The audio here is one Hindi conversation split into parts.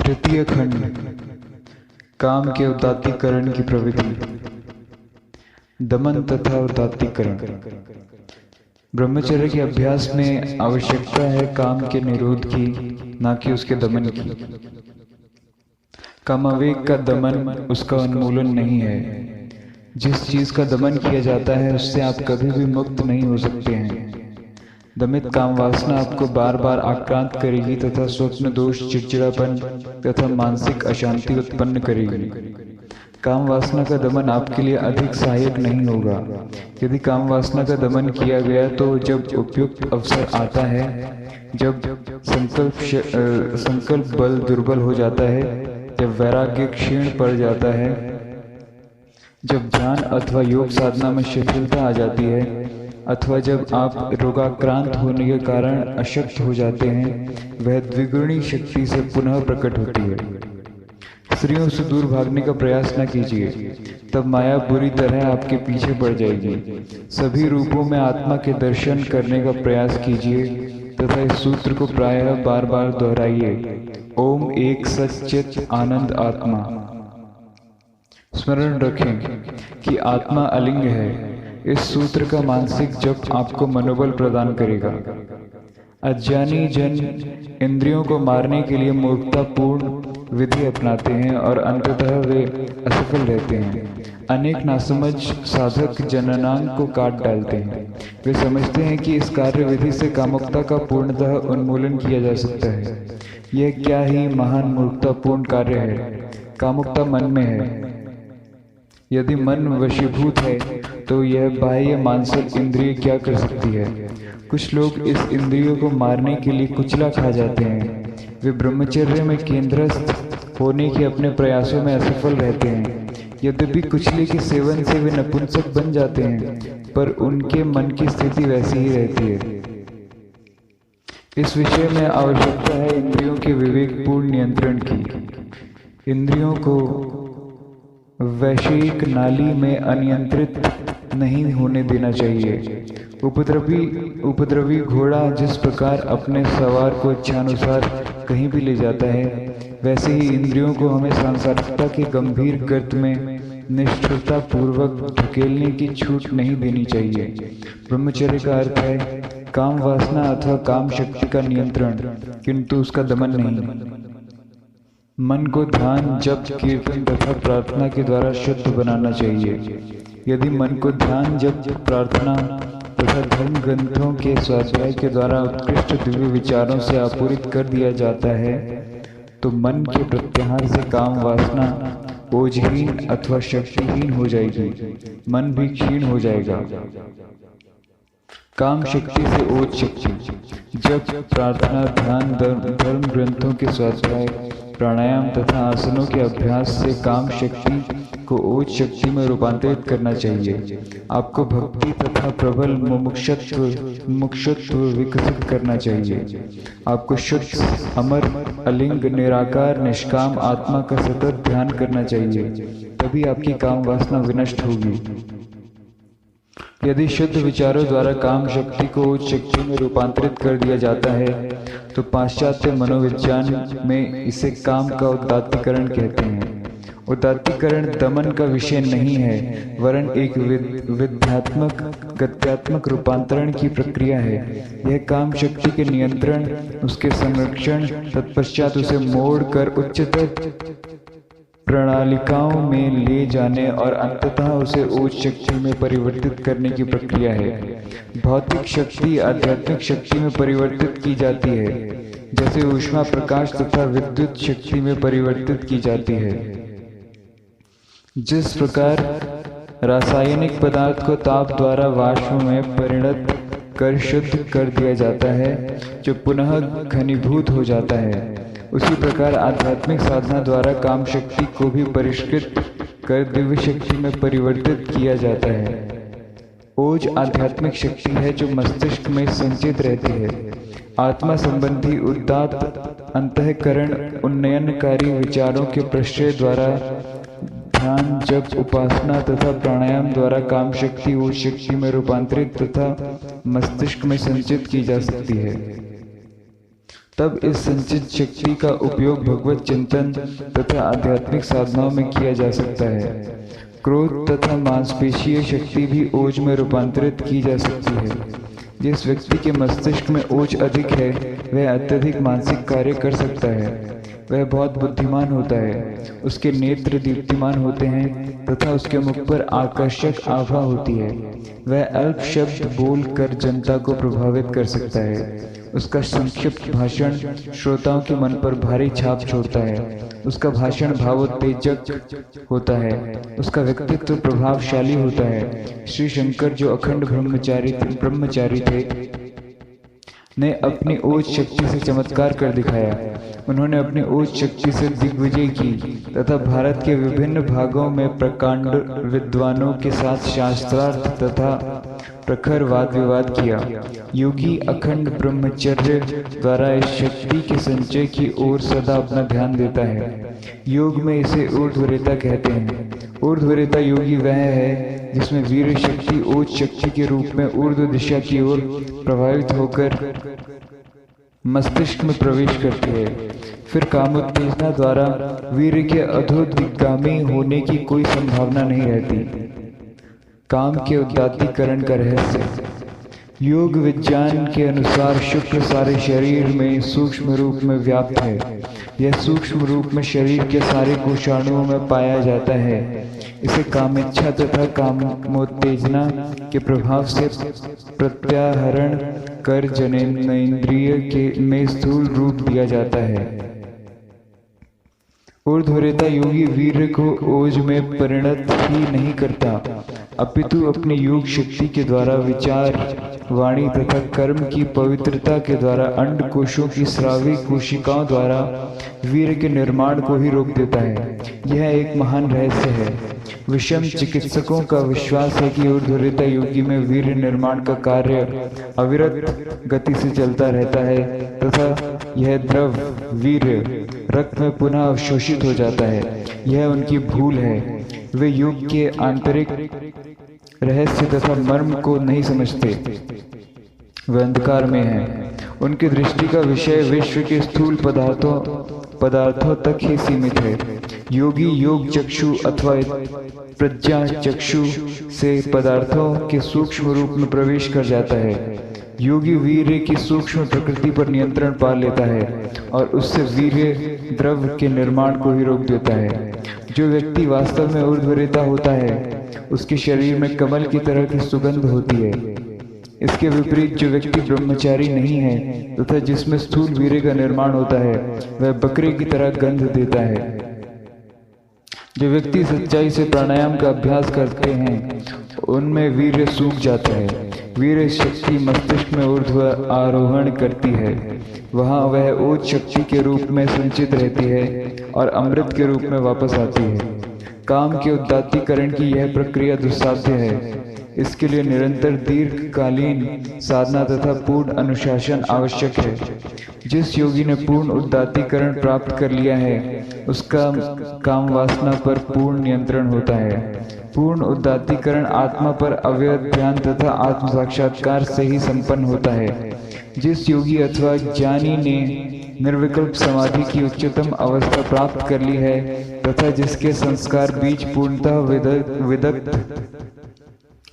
तृतीय खंड, काम के उदात्तीकरण की प्रवृत्ति, दमन तथा उदात्तीकरण। ब्रह्मचर्य के अभ्यास में आवश्यकता है काम के निरोध की, न कि उसके दमन की। कामावेग का दमन उसका उन्मूलन नहीं है। जिस चीज का दमन किया जाता है उससे आप कभी भी मुक्त नहीं हो सकते हैं। दमित काम वासना आपको बार बार आक्रांत करेगी तथा स्वप्न दोष, चिड़चिड़ापन तथा मानसिक अशांति उत्पन्न करेगी। काम वासना का दमन आपके लिए अधिक सहायक नहीं होगा। यदि काम वासना का दमन किया गया तो जब उपयुक्त अवसर आता है, जब संकल्प बल दुर्बल हो जाता है, जब वैराग्य क्षीण पड़ जाता है, जब ध्यान अथवा योग साधना में शिथिलता आ जाती है, अथवा जब आप रोगाक्रांत होने के कारण अशक्त हो जाते हैं, वह द्विगुणी शक्ति से पुनः प्रकट होती है। स्त्रियों से दूर भागने का प्रयास न कीजिए, तब माया बुरी तरह आपके पीछे पड़ जाएगी। सभी रूपों में आत्मा के दर्शन करने का प्रयास कीजिए तथा इस सूत्र को प्रायः बार बार दोहराइए। ओम एक सच्चित आनंद आत्मा। स्मरण रखें कि आत्मा अलिंग है। इस सूत्र का मानसिक जप आपको मनोबल प्रदान करेगा। अज्ञानी जन इंद्रियों को मारने के लिए मूर्खतापूर्ण विधि अपनाते हैं और अंततः वे असफल रहते हैं। अनेक नासमझ साधक जननांग को काट डालते हैं। वे समझते हैं कि इस कार्य विधि से कामुकता का पूर्णतः उन्मूलन किया जा सकता है। यह क्या ही महान मूर्खतापूर्ण कार्य है। कामुकता मन में है। यदि मन वशीभूत है तो यह बाह्य मानसिक इंद्रिय क्या कर सकती है। कुछ लोग इस इंद्रियों को मारने के लिए कुचला खा जाते हैं। वे ब्रह्मचर्य में केंद्रस्थ होने के अपने प्रयासों में असफल रहते हैं। यद्यपि कुचले के सेवन से वे नपुंसक बन जाते हैं, पर उनके मन की स्थिति वैसी ही रहती है। इस विषय में आवश्यकता है इंद्रियों के विवेकपूर्ण नियंत्रण की। इंद्रियों को वैश्विक नाली में अनियंत्रित नहीं होने देना चाहिए। उपद्रवी घोड़ा जिस प्रकार अपने सवार को इच्छानुसार कहीं भी ले जाता है, वैसे ही इंद्रियों को हमें सांसारिकता के गंभीर गर्त में निष्ठुरता पूर्वक धकेलने की छूट नहीं देनी चाहिए। ब्रह्मचर्य का अर्थ है काम वासना अथवा काम शक्ति का नियंत्रण, किंतु उसका दमन नहीं। मन को ध्यान, जप, कीर्तन तथा प्रार्थना के द्वारा शुद्ध बनाना चाहिए। यदि मन को ध्यान, जप, प्रार्थना तथा धर्म ग्रंथों के स्वाध्याय के द्वारा उत्कृष्ट दिव्य विचारों से आपूरित कर दिया जाता है, तो मन के प्रत्याहार से काम वासना ओजहीन अथवा शक्तिहीन हो जाएगी। मन भी क्षीण हो जाएगा। काम शक्ति से ओज शक्ति। जप, प्रार्थना, ध्यान, धर्म ग्रंथों के स्वाध्याय, प्राणायाम तथा आसनों के अभ्यास से काम शक्ति को ओज शक्ति में रूपांतरित करना चाहिए। आपको भक्ति तथा प्रबल मुमुक्षुत्व विकसित करना चाहिए। आपको शुद्ध, अमर, अलिंग, निराकार, निष्काम आत्मा का सतत ध्यान करना चाहिए। तभी आपकी काम वासना विनष्ट होगी। यदि शुद्ध विचारों द्वारा काम शक्ति को उच्च शक्ति में रूपांतरित कर दिया जाता है, तो पाश्चात्य मनोविज्ञान में इसे काम का उदात्तीकरण कहते हैं। उदात्तीकरण दमन का विषय नहीं है, वरन एक विध्यात्मक, गत्यात्मक रूपांतरण की प्रक्रिया है। यह काम शक्ति के नियंत्रण, उसके संरक्षण, तत्पश्चात उसे मोड़कर उच्चतर प्रणालिकाओं में ले जाने और अंततः उसे उच्च शक्ति में परिवर्तित करने की प्रक्रिया है। भौतिक शक्ति आध्यात्मिक शक्ति में परिवर्तित की जाती है, जैसे ऊष्मा, प्रकाश तथा विद्युत शक्ति में परिवर्तित की जाती है। जिस प्रकार रासायनिक पदार्थ को ताप द्वारा वाष्प में परिणत कर शुद्ध कर दिया जाता है, जो पुनः घनीभूत हो जाता है, उसी प्रकार आध्यात्मिक साधना द्वारा काम शक्ति को भी परिष्कृत कर दिव्य शक्ति में परिवर्तित किया जाता है। ओज आध्यात्मिक शक्ति है जो मस्तिष्क में संचित रहती है। आत्मा संबंधी उदात्त अंतःकरण उन्नयनकारी विचारों के प्रश्रय द्वारा ध्यान, जप, उपासना तथा प्राणायाम द्वारा काम शक्ति ओज शक्ति में रूपांतरित तथा मस्तिष्क में संचित की जा सकती है। तब इस संचित शक्ति का उपयोग भगवत चिंतन तथा आध्यात्मिक साधनाओं में किया जा सकता है। क्रोध तथा मांसपेशीय शक्ति भी ओज में रूपांतरित की जा सकती है। जिस व्यक्ति के मस्तिष्क में ओज अधिक है वह अत्यधिक मानसिक कार्य कर सकता है। वह बहुत बुद्धिमान होता है, उसके नेत्र दीप्तिमान होते हैं तथा उसके मुख पर आकर्षक आभा होती है। वह अल्प शब्द बोल कर जनता को प्रभावित कर सकता है। उसका संक्षिप्त भाषण श्रोताओं के मन पर भारी छाप छोड़ता है। उसका भाषण भावोत्तेजक होता है। उसका व्यक्तित्व प्रभावशाली होता है। श्री शंकर जो अखंड ब्रह्मचारी थे ने अपनी ओज शक्ति से चमत्कार कर दिखाया। उन्होंने अपनी ओज शक्ति से दिग्विजय की तथा भारत के विभिन्न भागों में प्रकांड विद्वानों के साथ शास्त्रार्थ तथा प्रखर वाद विवाद किया। योगी अखंड ब्रह्मचर्य द्वारा इस शक्ति के संचय की ओर सदा अपना ध्यान देता है। योग में इसे ऊर्ध्वरेता कहते हैं। ऊर्ध्वरेता योगी वह है जिसमें वीर शक्ति ओज शक्ति के रूप में ऊर्ध्व दिशा की ओर प्रभावित होकर मस्तिष्क में प्रवेश करती है। फिर कामोत्तेजना द्वारा वीर के अधोदिग्गामी होने की कोई संभावना नहीं रहती। काम के उदात्तीकरण का रहस्य। योग विज्ञान के अनुसार शुक्र सारे शरीर में सूक्ष्म रूप में व्याप्त है। यह सूक्ष्म रूप में शरीर के सारे कोशाणुओं में पाया जाता है। इसे कामेच्छा तथा कामोत्तेजना के प्रभाव से प्रत्याहरण कर जनेन्द्रिय के में स्थूल रूप दिया जाता है। ऊर्ध्वरेता योगी वीर को ओज में परिणत ही नहीं करता, अपितु अपनी योग शक्ति के द्वारा विचार, वाणी तथा कर्म की पवित्रता के द्वारा अंड कोशों की स्रावी कोशिकाओं द्वारा वीर के निर्माण को ही रोक देता है। यह एक महान रहस्य है। विषम चिकित्सकों का विश्वास है कि ऊर्ध्वरेता योगी में वीर निर्माण का कार्य अविरत गति से चलता रहता है तथा यह द्रव वीर रक्त में पुनः अवशोषित हो जाता है। यह उनकी भूल है। वे योग के आंतरिक रहस्य तथा मर्म को नहीं समझते। वे अंधकार में हैं। उनकी दृष्टि का विषय विश्व के स्थूल पदार्थों तक ही सीमित है। योगी योग चक्षु अथवा प्रज्ञा चक्षु से पदार्थों के सूक्ष्म रूप में प्रवेश कर जाता है। योगी वीर्य की सूक्ष्म प्रकृति पर नियंत्रण पा लेता है और उससे वीर्य द्रव के निर्माण को ही रोक देता है। जो व्यक्ति वास्तव में ऊर्ध्वरेता होता है उसके शरीर में कमल की तरह की सुगंध होती है। इसके विपरीत जो व्यक्ति ब्रह्मचारी नहीं है तथा जिसमें स्थूल वीर्य का निर्माण होता है वह बकरे की तरह गंध देता है। जो व्यक्ति सच्चाई से प्राणायाम का अभ्यास करते हैं उनमें वीर्य सूख जाता है। वीर्य शक्ति मस्तिष्क में ऊर्ध्व आरोहण करती है। वहाँ वह ओज शक्ति के रूप में संचित रहती है और अमृत के रूप में वापस आती है। काम के उदात्तीकरण की यह प्रक्रिया दुस्साध्य है। इसके लिए निरंतर दीर्घकालीन साधना तथा पूर्ण अनुशासन आवश्यक है। जिस योगी ने पूर्ण उदात्तीकरण प्राप्त कर लिया है उसका काम वासना पर पूर्ण नियंत्रण होता है। पूर्ण उदात्तीकरण आत्मा पर अव्यक्त ध्यान तथा आत्म साक्षात्कार से ही संपन्न होता है। जिस योगी अथवा ज्ञानी ने निर्विकल्प समाधि की उच्चतम अवस्था प्राप्त कर ली है तथा जिसके संस्कार बीज पूर्णतः विदग्ध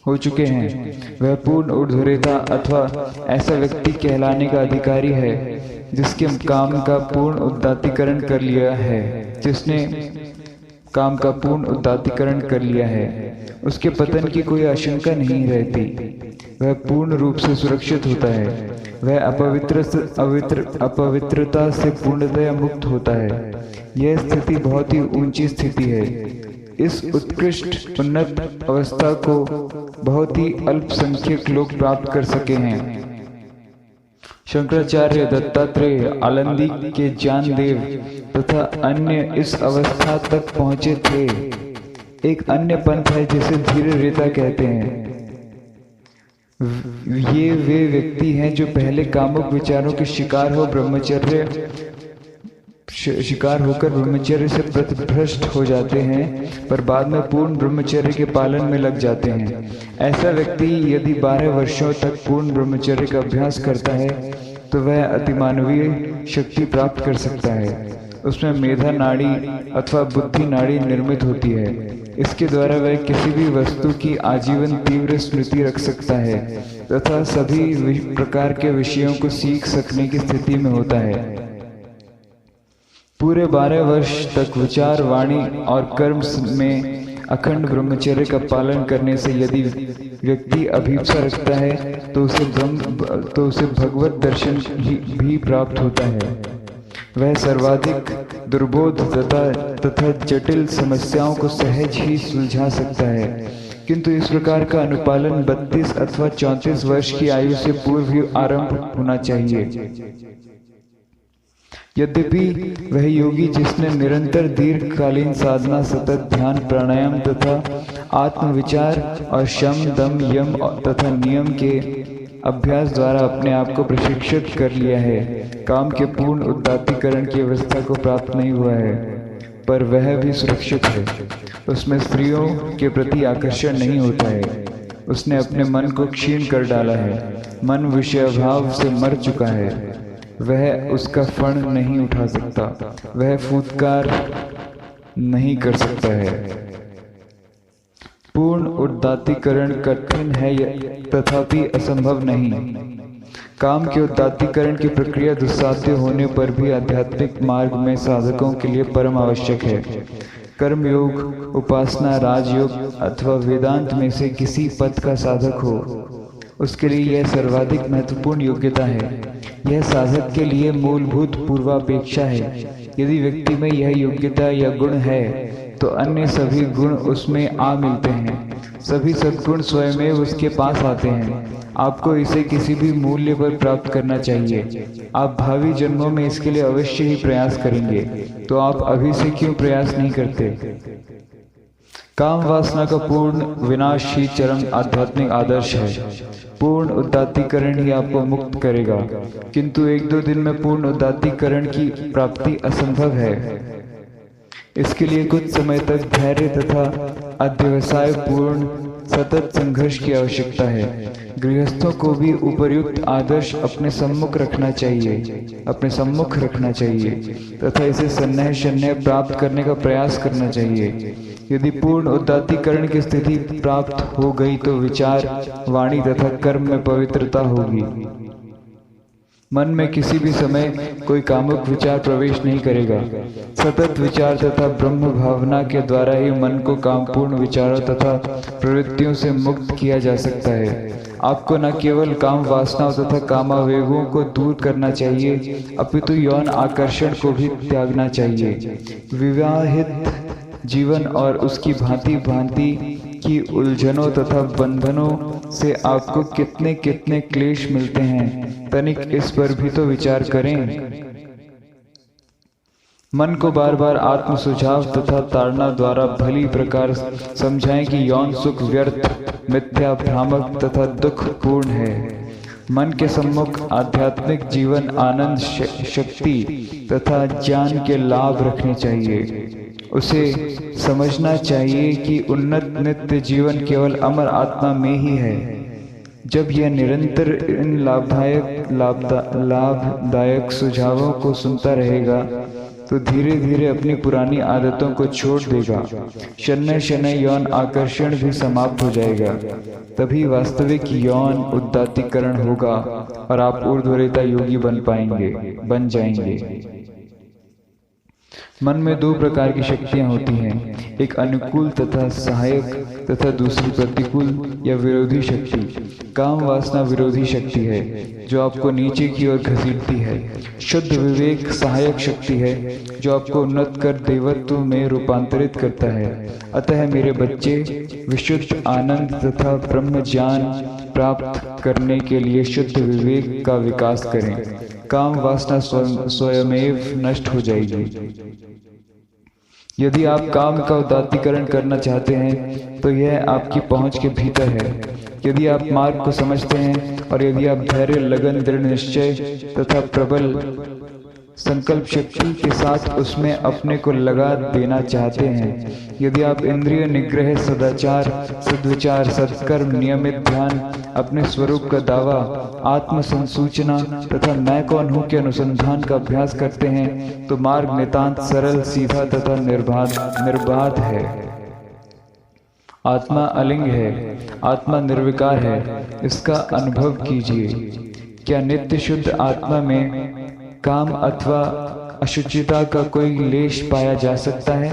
हो चुके हैं वह पूर्ण ऊर्ध्वरेता अथवा ऐसा व्यक्ति कहलाने का अधिकारी है जिसके काम का पूर्ण उदात्तीकरण कर लिया है। जिसने काम का पूर्ण उदात्तीकरण कर लिया है उसके पतन की कोई आशंका नहीं रहती। वह पूर्ण रूप से सुरक्षित होता है। वह अपवित्रता से पूर्णतया मुक्त होता है। यह स्थिति बहुत ही ऊंची स्थिति है। इस उत्कृष्ट उन्नत अवस्था को बहुत ही अल्पसंख्यक लोग प्राप्त कर सके हैं। शंकराचार्य, दत्तात्रेय, आनंदी के ज्ञानदेव तथा अन्य इस अवस्था तक पहुंचे थे। एक अन्य पंथ है जिसे धीररेता कहते हैं। ये वे व्यक्ति हैं जो पहले कामुक विचारों के शिकार होकर ब्रह्मचर्य से प्रतिभ्रष्ट हो जाते हैं पर बाद में पूर्ण ब्रह्मचर्य के पालन में लग जाते हैं। ऐसा व्यक्ति यदि 12 वर्षों तक पूर्ण ब्रह्मचर्य का अभ्यास करता है तो वह अतिमानवीय शक्ति प्राप्त कर सकता है। उसमें मेधा नाड़ी अथवा बुद्धि नाड़ी निर्मित होती है। इसके द्वारा वह किसी भी वस्तु की आजीवन तीव्र स्मृति रख सकता है तथा सभी प्रकार के विषयों को सीख सकने की स्थिति में होता है। पूरे 12 वर्ष तक विचार, वाणी और कर्म में अखंड ब्रह्मचर्य का पालन करने से यदि व्यक्ति अभिप्सा रखता है तो उसे भगवत दर्शन भी प्राप्त होता है। वह सर्वाधिक दुर्बोध तथा जटिल समस्याओं को सहज ही सुलझा सकता है, किंतु इस प्रकार का अनुपालन 32 अथवा 34 वर्ष की आयु से पूर्व ही आरंभ होना चाहिए। यद्यपि वह योगी जिसने निरंतर दीर्घकालीन साधना, सतत ध्यान, प्राणायाम तथा आत्मविचार और शम, दम, यम तथा नियम के अभ्यास द्वारा अपने आप को प्रशिक्षित कर लिया है, काम के पूर्ण उदात्तीकरण की अवस्था को प्राप्त नहीं हुआ है, पर वह भी सुरक्षित है। उसमें स्त्रियों के प्रति आकर्षण नहीं होता है। उसने अपने मन को क्षीण कर डाला है। मन विषयभाव से मर चुका है। वह उसका फण नहीं उठा सकता। वह फुत्कार नहीं कर सकता है। पूर्ण उदात्तीकरण कठिन है तथापि असंभव नहीं। काम के उदात्तीकरण की प्रक्रिया दुस्साध्य होने पर भी आध्यात्मिक मार्ग में साधकों के लिए परम आवश्यक है। कर्मयोग, उपासना, राजयोग अथवा वेदांत में से किसी पद का साधक हो, उसके लिए यह सर्वाधिक महत्वपूर्ण योग्यता है। यह साधक के लिए मूलभूत पूर्वापेक्षा है। यदि व्यक्ति में यह योग्यता या गुण है तो अन्य सभी गुण उसमें आ मिलते हैं। सभी सद्गुण स्वयमेव उसके पास आते हैं। आपको इसे किसी भी मूल्य पर प्राप्त करना चाहिए। आप भावी जन्मों में इसके लिए अवश्य ही प्रयास करेंगे, तो आप अभी से क्यों प्रयास नहीं करते? काम वासना का पूर्ण विनाश ही चरम आध्यात्मिक आदर्श है। पूर्ण उदात्तीकरण ही आपको मुक्त करेगा, किंतु 1-2 दिन में पूर्ण उदात्तीकरण की प्राप्ति असंभव है। इसके लिए कुछ समय तक धैर्य तथा अध्यवसाय पूर्ण सतत संघर्ष की आवश्यकता है। गृहस्थों को भी उपर्युक्त आदर्श अपने सम्मुख रखना चाहिए तथा इसे सन्नह प्राप्त करने का प्रयास करना चाहिए। यदि पूर्ण उदात्तीकरण की स्थिति प्राप्त हो गई तो विचार, वाणी तथा कर्म में पवित्रता होगी। मन में किसी भी समय कोई कामुक विचार प्रवेश नहीं करेगा। सतत विचार तथा ब्रह्म भावना के द्वारा ही मन को कामपूर्ण विचारों तथा प्रवृत्तियों से मुक्त किया जा सकता है। आपको न केवल काम वासनाओं तथा कामावेगों को दूर करना चाहिए, अपितु यौन आकर्षण को भी त्यागना चाहिए। विवाहित जीवन और उसकी भांति भांति की उलझनों तथा बंधनों से आपको कितने कितने क्लेश मिलते हैं, तनिक इस पर भी तो विचार करें। मन को बार बार आत्म सुझाव तथा ताड़ना द्वारा भली प्रकार समझाएं कि यौन सुख व्यर्थ, मिथ्या, भ्रामक तथा दुखपूर्ण है। मन के सम्मुख आध्यात्मिक जीवन, आनंद, शक्ति तथा ज्ञान के लाभ रखने चाहिए। उसे समझना चाहिए कि उन्नत नित्य जीवन केवल अमर आत्मा में ही है। जब यह निरंतर इन लाभदायक सुझावों को सुनता रहेगा तो धीरे धीरे अपनी पुरानी आदतों को छोड़ देगा। शनैः शनैः यौन आकर्षण भी समाप्त हो जाएगा। तभी वास्तविक यौन उदात्तीकरण होगा और आप ऊर्ध्वरेता योगी बन जाएंगे। मन में 2 प्रकार की शक्तियां होती हैं, एक अनुकूल तथा सहायक तथा दूसरी प्रतिकूल या विरोधी शक्ति। काम वासना विरोधी शक्ति है जो आपको नीचे की ओर घसीटती है। शुद्ध विवेक सहायक शक्ति है जो आपको उन्नत कर देवत्व में रूपांतरित करता है। अतः मेरे बच्चे, विशुद्ध आनंद तथा ब्रह्म ज्ञान प्राप्त करने के लिए शुद्ध विवेक का विकास करें। काम वासना स्वयमेव नष्ट हो जाएगी। यदि आप काम का उदात्तीकरण करना चाहते हैं तो यह आपकी पहुंच के भीतर है। यदि आप मार्ग को समझते हैं और यदि आप धैर्य, लगन, दृढ़ निश्चय तथा प्रबल संकल्प शक्ति के साथ उसमें अपने को लगा देना चाहते हैं। यदि आप इंद्रिय निग्रह, सदाचार, सद्विचार, सत्कर्म, नियमित ध्यान, अपने स्वरूप का दावा, आत्म संसूचना तथा मैं कौन हूँ के अनुसंधान का अभ्यास करते हैं तो मार्ग नितांत सरल, सीधा तथा निर्बाध है। आत्मा अलिंग है, आत्मा निर्विकार है, इसका अनुभव कीजिए। क्या नित्य शुद्ध आत्मा में काम अथवा अशुचिता का कोई लेश पाया जा सकता है?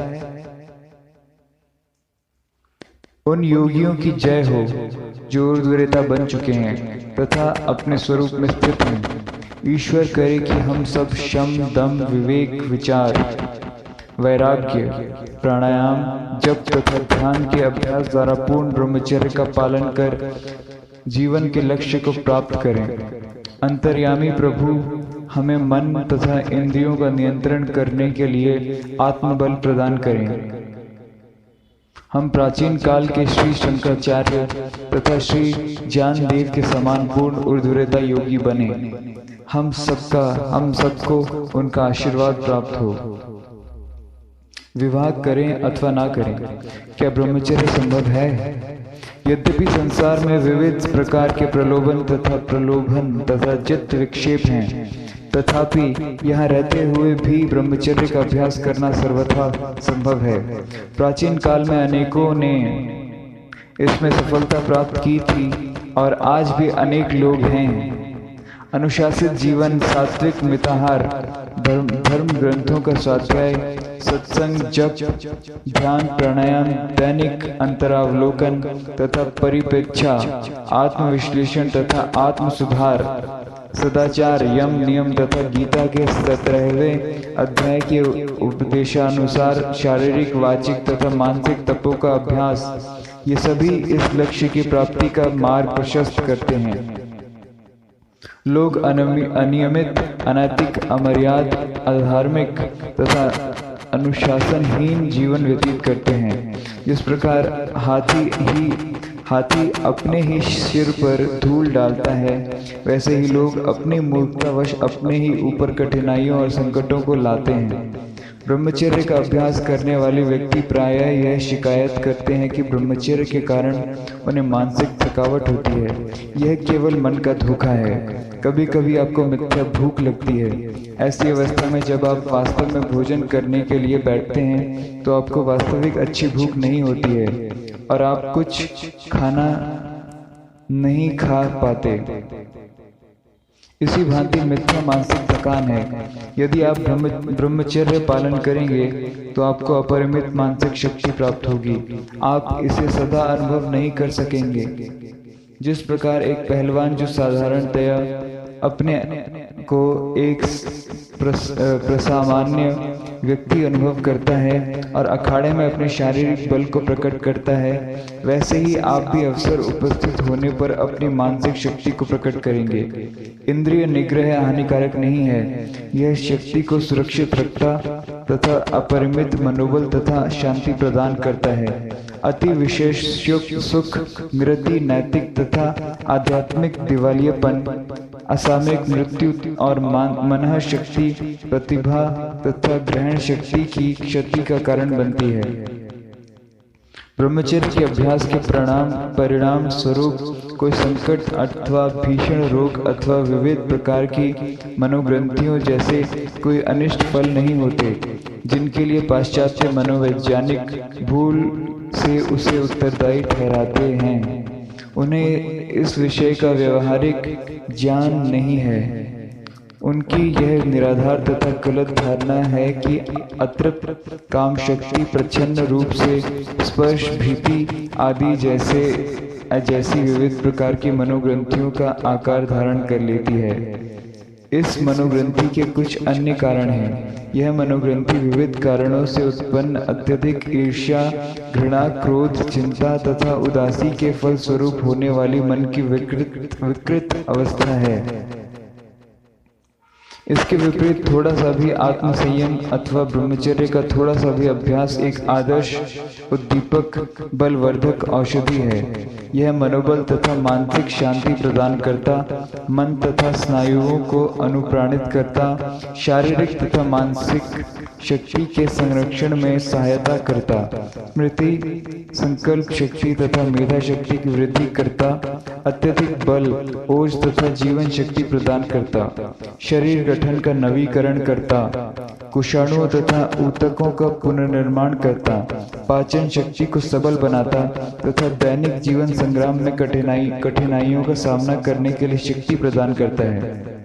उन योगियों की जय हो जो ऊर्ध्वरेता बन चुके हैं तथा अपने स्वरूप में स्थित हैं। ईश्वर करे कि हम सब शम, दम, विवेक, विचार, वैराग्य, प्राणायाम, जप तथा ध्यान के अभ्यास द्वारा पूर्ण ब्रह्मचर्य का पालन कर जीवन के लक्ष्य को प्राप्त करें। अंतर्यामी प्रभु हमें मन तथा इंद्रियों का नियंत्रण करने के लिए आत्मबल प्रदान करें। हम प्राचीन काल के श्री शंकराचार्य तथा श्री ज्ञानदेव के समान पूर्ण ऊर्ध्वरेता योगी बने। हम सबको उनका आशीर्वाद प्राप्त हो। विवाह करें अथवा ना करें, क्या ब्रह्मचर्य संभव है? यद्यपि संसार में विविध प्रकार के प्रलोभन तथा चित्त विक्षेप हैं, तथापि यहाँ रहते हुए भी ब्रह्मचर्य का अभ्यास करना सर्वथा संभव है। प्राचीन काल में अनेकों ने इसमें सफलता प्राप्त की थी और आज भी अनेक लोग हैं। अनुशासित जीवन, सात्विक मिताहार, धर्म ग्रंथों का स्वाध्याय, सत्संग, जप, ध्यान, प्राणायाम, दैनिक अंतरावलोकन तथा परिप्रेक्षा, आत्मविश्लेषण तथा आत्म सुधार, सदाचार, यम, नियम तथा गीता के 17वें अध्याय के उपदेशानुसार शारीरिक, वाचिक तथा मानसिक तपों का अभ्यास, ये सभी इस लक्ष्य की प्राप्ति का मार्ग प्रशस्त करते हैं। लोग अनियमित, अनैतिक, अमर्याद, अधार्मिक तथा अनुशासनहीन जीवन व्यतीत करते हैं। जिस प्रकार हाथी अपने ही सिर पर धूल डालता है, वैसे ही लोग अपनी मूर्खतावश अपने ही ऊपर कठिनाइयों और संकटों को लाते हैं। ब्रह्मचर्य का अभ्यास करने वाले व्यक्ति प्रायः यह शिकायत करते हैं कि ब्रह्मचर्य के कारण उन्हें मानसिक थकावट होती है। यह केवल मन का धोखा है। कभी कभी आपको मिथ्या भूख लगती है। ऐसी अवस्था में जब आप वास्तव में भोजन करने के लिए बैठते हैं तो आपको वास्तविक अच्छी भूख नहीं होती है और आप कुछ खाना नहीं खा पाते। इसी भांति मिथ्या मानसिक थकान है। यदि आप ब्रह्मचर्य पालन करेंगे तो आपको अपरिमित मानसिक शक्ति प्राप्त होगी। आप इसे सदा अनुभव नहीं कर सकेंगे। जिस प्रकार एक पहलवान जो साधारणतया अपने को एक प्रसामान्य व्यक्ति अनुभव करता है और अखाड़े में अपने शारीरिक बल को प्रकट करता है, वैसे ही आप भी अवसर उपस्थित होने पर अपनी मानसिक शक्ति को प्रकट करेंगे। इंद्रिय निग्रह हानिकारक नहीं है। यह शक्ति को सुरक्षित रखता तथा अपरिमित मनोबल तथा शांति प्रदान करता है। अति विशेष सुख, मृति, नैतिक तथा आध्यात्मिक दिवालियेपन, असामयिक मृत्यु और मनः शक्ति, प्रतिभा तथा ग्रहण शक्ति की क्षति का कारण बनती है। ब्रह्मचर्य के अभ्यास के परिणाम स्वरूप कोई संकट अथवा भीषण रोग अथवा विविध प्रकार की मनोग्रंथियों जैसे कोई अनिष्ट फल नहीं होते, जिनके लिए पाश्चात्य मनोवैज्ञानिक भूल से उसे उत्तरदायी ठहराते हैं। उन्हें इस विषय का व्यवहारिक ज्ञान नहीं है। उनकी यह निराधार तथा गलत धारणा है कि अतृप्त काम शक्ति प्रच्छन्न रूप से स्पर्श, भीति आदि जैसी विविध प्रकार की मनोग्रंथियों का आकार धारण कर लेती है। इस मनोग्रंथि के कुछ अन्य कारण हैं। यह मनोग्रंथि विविध कारणों से उत्पन्न अत्यधिक ईर्ष्या, घृणा, क्रोध, चिंता तथा उदासी के फल स्वरूप होने वाली मन की विकृत अवस्था है। इसके विपरीत थोड़ा सा भी आत्मसंयम अथवा ब्रह्मचर्य का थोड़ा सा भी अभ्यास एक आदर्श उद्दीपक बलवर्धक औषधि है। यह मनोबल तथा मानसिक शांति प्रदान करता, मन तथा स्नायुओं को अनुप्राणित करता, शारीरिक तथा मानसिक शक्ति के संरक्षण में सहायता करता, स्मृति, संकल्प शक्ति तथा मेधा शक्ति की वृद्धि करता, अत्यधिक बल, ओज तथा जीवन शक्ति प्रदान करता, शरीर गठन का नवीकरण करता, कुषाणुओं तथा ऊतकों का पुनर्निर्माण करता, पाचन शक्ति को सबल बनाता तथा दैनिक जीवन संग्राम में कठिनाइयों का सामना करने के लिए शक्ति प्रदान करता है।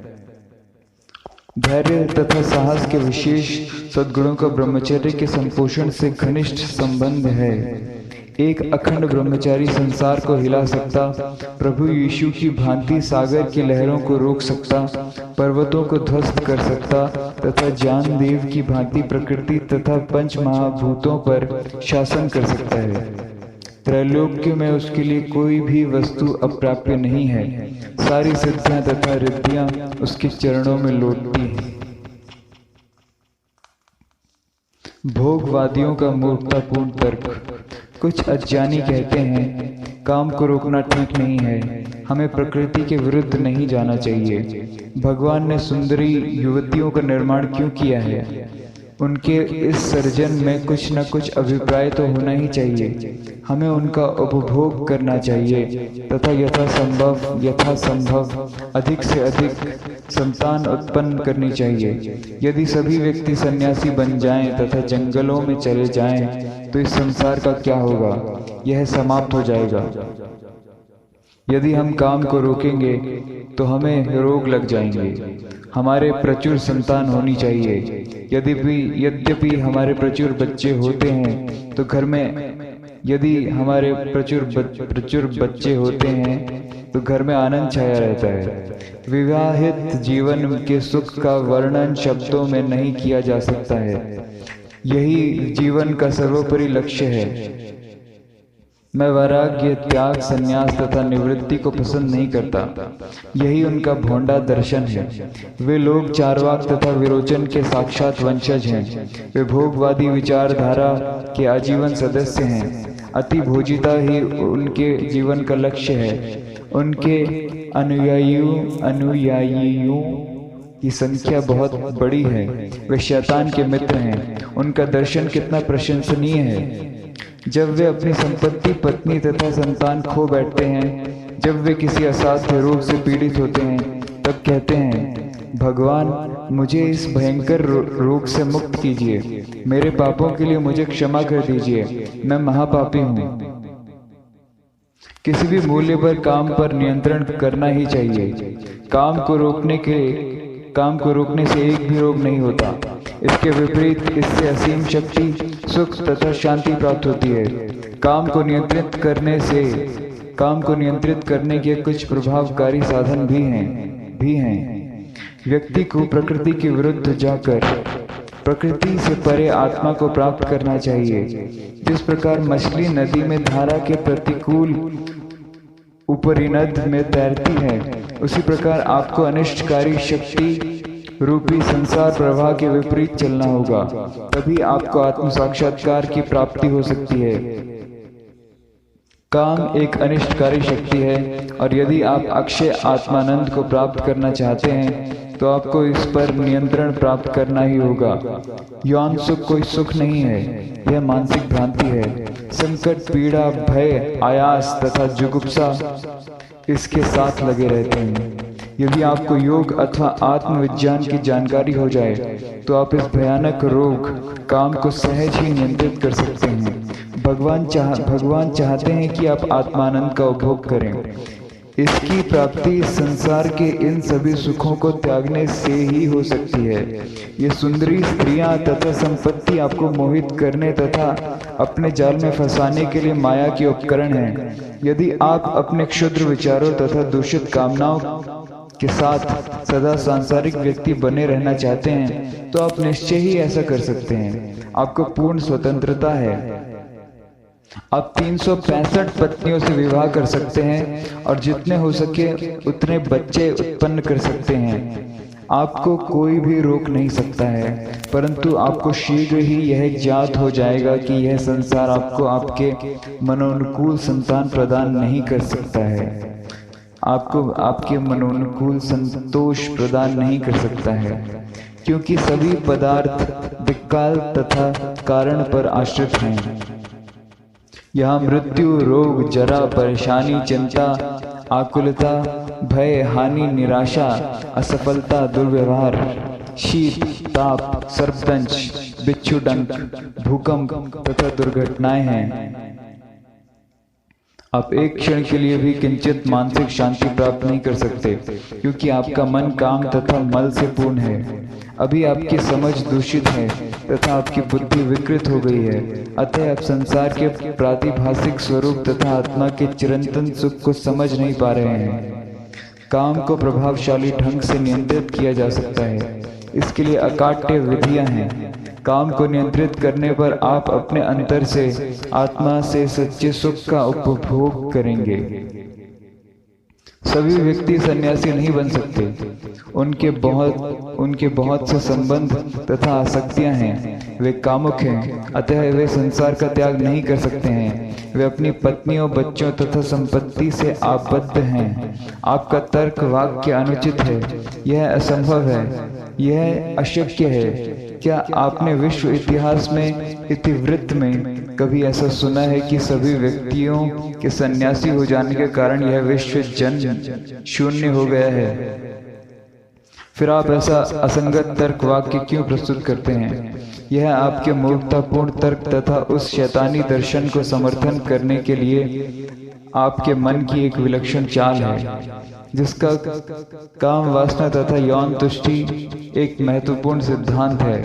धैर्य तथा साहस के विशेष सद्गुणों का ब्रह्मचर्य के संपोषण से घनिष्ठ संबंध है। एक अखंड ब्रह्मचारी संसार को हिला सकता, प्रभु यीशु की भांति सागर की लहरों को रोक सकता, पर्वतों को ध्वस्त कर सकता तथा जानदेव की भांति प्रकृति तथा पंच महाभूतों पर शासन कर सकता है। त्रैलोक्य में उसके लिए कोई भी वस्तु अप्राप्य नहीं है। सारी सिद्धियां तथा रिद्धियां उसके चरणों में लौटती हैं। भोगवादियों का मूर्खतापूर्ण तर्क। कुछ अज्ञानी कहते हैं काम को रोकना ठीक नहीं है, हमें प्रकृति के विरुद्ध नहीं जाना चाहिए। भगवान ने सुंदरी युवतियों का निर्माण क्यों किया है? उनके इस सर्जन में कुछ न कुछ अभिप्राय तो होना ही चाहिए। हमें उनका उपभोग करना चाहिए तथा यथासंभव अधिक से अधिक संतान उत्पन्न करनी चाहिए। यदि सभी व्यक्ति सन्यासी बन जाएं तथा जंगलों में चले जाएं, तो इस संसार का क्या होगा? यह समाप्त हो जाएगा। यदि हम काम को रोकेंगे तो हमें रोग लग जाएंगे। हमारे प्रचुर संतान होनी चाहिए। यद्यपि हमारे प्रचुर बच्चे होते हैं तो घर में आनंद छाया रहता है। विवाहित जीवन के सुख का वर्णन शब्दों में नहीं किया जा सकता है। यही जीवन का सर्वोपरि लक्ष्य है। मैं वैराग्य, त्याग, संन्यास तथा निवृत्ति को पसंद नहीं करता। यही उनका भोंडा दर्शन है। वे लोग चार्वाक तथा विरोचन के साक्षात वंशज हैं। वे भोगवादी विचारधारा के आजीवन सदस्य हैं। अति भोजिता ही उनके जीवन का लक्ष्य है। उनके अनुयायियों की संख्या बहुत बड़ी है। वे शैतान के मित्र हैं। उनका दर्शन कितना प्रशंसनीय है। जब वे अपनी संपत्ति, पत्नी तथा संतान खो बैठते हैं, जब वे किसी असाध्य रोग से पीड़ित होते हैं, तब कहते हैं, भगवान मुझे इस भयंकर रोग से मुक्त कीजिए। मेरे पापों के लिए मुझे क्षमा कर दीजिए। मैं महापापी हूँ। किसी भी मूल्य पर काम पर नियंत्रण करना ही चाहिए। काम को रोकने से एक भी रोग नहीं होता। इसके विपरीत इससे असीम शक्ति, सुख तथा शांति प्राप्त होती है। काम को नियंत्रित करने के कुछ प्रभावकारी साधन भी हैं। व्यक्ति को प्रकृति के विरुद्ध जाकर प्रकृति से परे आत्मा को प्राप्त करना चाहिए। जिस प्रकार मछली नदी में धारा के प्रतिकूल उपरिनद में तैरती है, उसी प्रकार आपको अनिष्टकारी शक्ति रूपी संसार प्रवाह के विपरीत चलना होगा। तभी आपको आत्म साक्षात्कार की प्राप्ति हो सकती है। काम एक अनिष्टकारी शक्ति है और यदि आप अक्षय आत्मानंद को प्राप्त करना चाहते हैं तो आपको इस पर नियंत्रण प्राप्त करना ही होगा। यौन सुख कोई सुख नहीं है, यह मानसिक भ्रांति है। संकट, पीड़ा, भय, आयास तथा जुगुप्सा इसके साथ लगे रहते हैं। यदि आपको योग अथवा आत्मविज्ञान की जानकारी हो जाए तो आप इस भयानक रोग काम को सहज ही नियंत्रित कर सकते हैं। भगवान चाहते हैं कि आप आत्मानंद का उपभोग करें। इसकी प्राप्ति संसार के इन सभी सुखों को त्यागने से ही हो सकती है। ये सुंदरी स्त्रियां तथा संपत्ति आपको मोहित करने तथा अपने जाल में फंसाने के लिए माया के उपकरण हैं। यदि आप अपने क्षुद्र विचारों तथा दूषित कामनाओं के साथ सदा सांसारिक व्यक्ति बने रहना चाहते हैं तो आप निश्चय ही ऐसा कर सकते हैं। आपको पूर्ण स्वतंत्रता है। आप 365 पत्नियों से विवाह कर सकते हैं और जितने हो सके उतने बच्चे उत्पन्न कर सकते हैं। आपको कोई भी रोक नहीं सकता है, परंतु आपको शीघ्र ही यह ज्ञात हो जाएगा कि यह संसार आपको आपके मनोनुकूल संतान प्रदान नहीं कर सकता है, आपको आपके मनोनुकूल संतोष प्रदान नहीं कर सकता है, क्योंकि सभी पदार्थ विकाल तथा कारण पर आश्रित हैं। यहाँ मृत्यु, रोग, जरा, परेशानी, चिंता, आकुलता, भय, हानि, निराशा, असफलता, दुर्व्यवहार, शीत, ताप, सर्पदंश, बिच्छुडंक, भूकंप तथा दुर्घटनाएं हैं। आप एक क्षण के लिए भी किंचित मानसिक शांति प्राप्त नहीं कर सकते, क्योंकि आपका मन काम तथा मल से पूर्ण है। अभी आपकी समझ दूषित है तथा आपकी बुद्धि विकृत हो गई है। अतः आप संसार के प्रातिभासिक स्वरूप तथा आत्मा के चिरंतन सुख को समझ नहीं पा रहे हैं। काम को प्रभावशाली ढंग से नियंत्रित किया जा सकता है, इसके लिए अकाट्य विधियां हैं। काम को नियंत्रित करने पर आप अपने अंतर से, आत्मा से सच्चे सुख का उपभोग करेंगे। सभी व्यक्ति सन्यासी नहीं बन सकते। उनके बहुत से संबंध तथा आसक्तियां हैं। वे कामुक हैं, अतः वे संसार का त्याग नहीं कर सकते हैं। वे अपनी पत्नियों, बच्चों तथा संपत्ति से आबद्ध हैं। आपका तर्क वाक्य अनुचित है, यह असंभव है, यह अशक्य है। क्या आपने विश्व इतिहास में, इतिवृत्त में कभी ऐसा सुना है कि सभी व्यक्तियों के सन्यासी हो जाने के कारण यह विश्व जन शून्य हो गया है? फिर आप ऐसा असंगत तर्क वाक्य क्यों प्रस्तुत करते हैं? यह आपके मूर्खतापूर्ण तर्क तथा उस शैतानी दर्शन को समर्थन करने के लिए आपके मन की एक विलक्षण चाल है, जिसका काम वासना तथा यौन तुष्टि एक महत्वपूर्ण सिद्धांत है।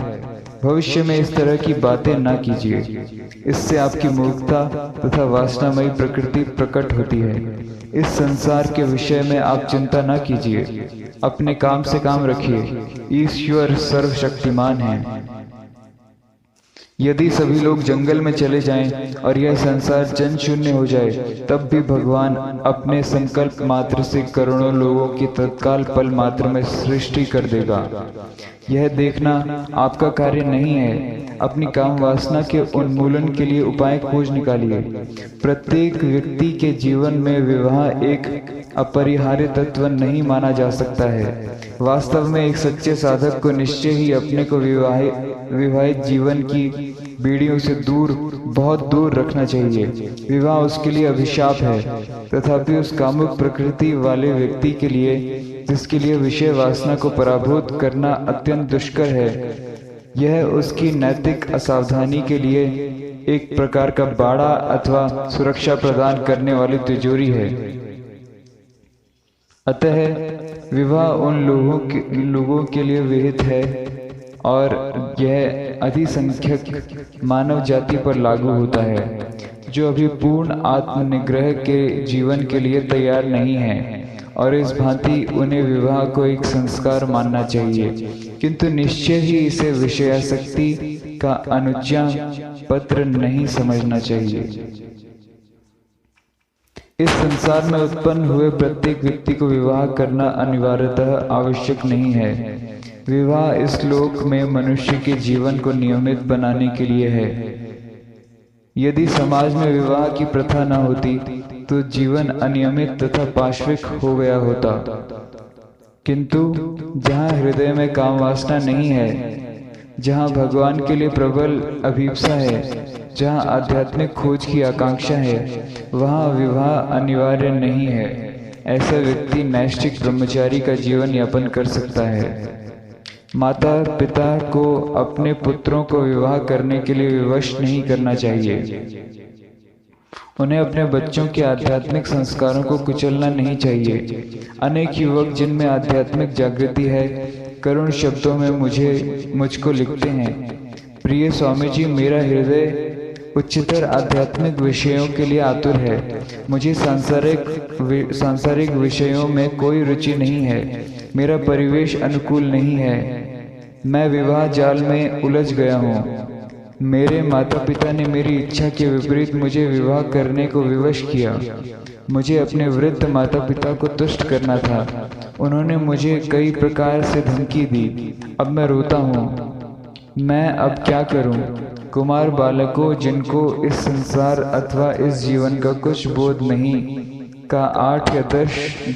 भविष्य में इस तरह की बातें ना कीजिए, इससे आपकी मूर्खता तथा वासनामयी प्रकृति प्रकट होती है। इस संसार के विषय में आप चिंता ना कीजिए, अपने काम से काम रखिए। ईश्वर सर्वशक्तिमान है। यदि सभी लोग जंगल में चले जाएं और यह संसार जन शून्य हो जाए, तब भी भगवान अपने संकल्प मात्र से करोड़ों लोगों की तत्काल पल मात्र में सृष्टि कर देगा। यह देखना आपका कार्य नहीं है। अपनी काम वासना के उन्मूलन के लिए उपाय खोज निकालिए। प्रत्येक व्यक्ति के जीवन में विवाह एक अपरिहार्य तत्व नहीं माना जा सकता है। वास्तव में एक सच्चे साधक को निश्चय ही अपने को विवाहित जीवन की बीड़ियों से दूर, बहुत दूर रखना चाहिए। विवाह उसके लिए अभिशाप है, तथापि उस कामुक प्रकृति वाले व्यक्ति के लिए, जिसके लिए विषय वासना को पराभूत करना अत्यंत दुष्कर है, यह उसकी नैतिक असावधानी के लिए एक प्रकार का बाड़ा अथवा सुरक्षा प्रदान करने वाली तिजोरी है। अतः विवाह उन लोगों के लिए विहित है और यह अधिसंख्यक मानव जाति पर लागू होता है, जो अभी पूर्ण आत्मनिग्रह के जीवन के लिए तैयार नहीं है। और इस भांति उन्हें विवाह को एक संस्कार मानना चाहिए, किंतु निश्चय ही इसे विषयासक्ति का अनुज्ञा पत्र नहीं समझना चाहिए। इस संसार में उत्पन्न हुए प्रत्येक व्यक्ति को विवाह करना अनिवार्यतः आवश्यक नहीं है। विवाह इस लोक में मनुष्य के जीवन को नियमित बनाने के लिए है। यदि समाज में विवाह की प्रथा न होती तो जीवन अनियमित तथा पाशविक हो गया होता। किंतु जहाँ हृदय में काम वासना नहीं है, जहाँ भगवान के लिए प्रबल अभिप्सा है, जहाँ आध्यात्मिक खोज की आकांक्षा है, वहाँ विवाह अनिवार्य नहीं है। ऐसा व्यक्ति नैष्ठिक ब्रह्मचारी का जीवन यापन कर सकता है। माता पिता को अपने पुत्रों को विवाह करने के लिए विवश नहीं करना चाहिए। उन्हें अपने बच्चों के आध्यात्मिक संस्कारों को कुचलना नहीं चाहिए। अनेक युवक जिनमें आध्यात्मिक जागृति है, करुण शब्दों में मुझको लिखते हैं, प्रिय स्वामी जी, मेरा हृदय उच्चतर आध्यात्मिक विषयों के लिए आतुर है। मुझे सांसारिक विषयों में कोई रुचि नहीं है। मेरा परिवेश अनुकूल नहीं है। मैं विवाह जाल में उलझ गया हूँ। मेरे माता पिता ने मेरी इच्छा के विपरीत मुझे विवाह करने को विवश किया। मुझे अपने वृद्ध माता पिता को तुष्ट करना था। उन्होंने मुझे कई प्रकार से धमकी दी। अब मैं रोता हूँ, मैं अब क्या करूं? कुमार बालकों जिनको इस संसार अथवा इस जीवन का कुछ बोध नहीं का 8 या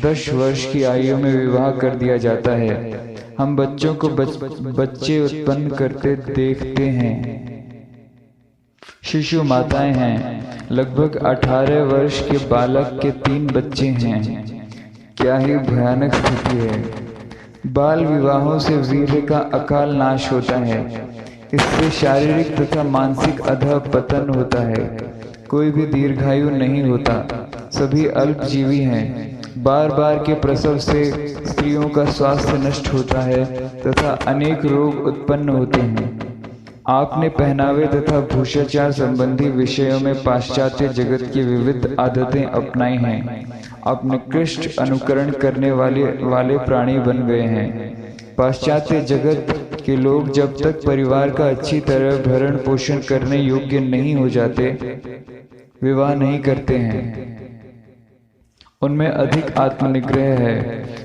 10 वर्ष की आयु में विवाह कर दिया जाता है। हम बच्चों को बच्चे उत्पन्न करते देखते हैं। शिशु माताएं हैं। लगभग 18 वर्ष के बालक के 3 बच्चे हैं। क्या ही भयानक स्थिति है। बाल विवाहों से वीर्य का अकाल नाश होता है। इससे शारीरिक तथा मानसिक अधःपतन होता है। कोई भी दीर्घायु नहीं होता। सभी अल्पजीवी हैं। बार बार के प्रसव से स्त्रियों का स्वास्थ्य नष्ट होता है तथा अनेक रोग उत्पन्न होते हैं। आपने पहनावे तथा भूषाचार संबंधी विषयों में पाश्चात्य जगत की विविध आदतें अपनाई हैं। आप निकृष्ट अनुकरण करने वाले प्राणी बन गए हैं। पाश्चात्य जगत के लोग जब तक परिवार का अच्छी तरह भरण पोषण करने योग्य नहीं हो जाते, विवाह नहीं करते हैं। उनमें अधिक आत्मनिग्रह है।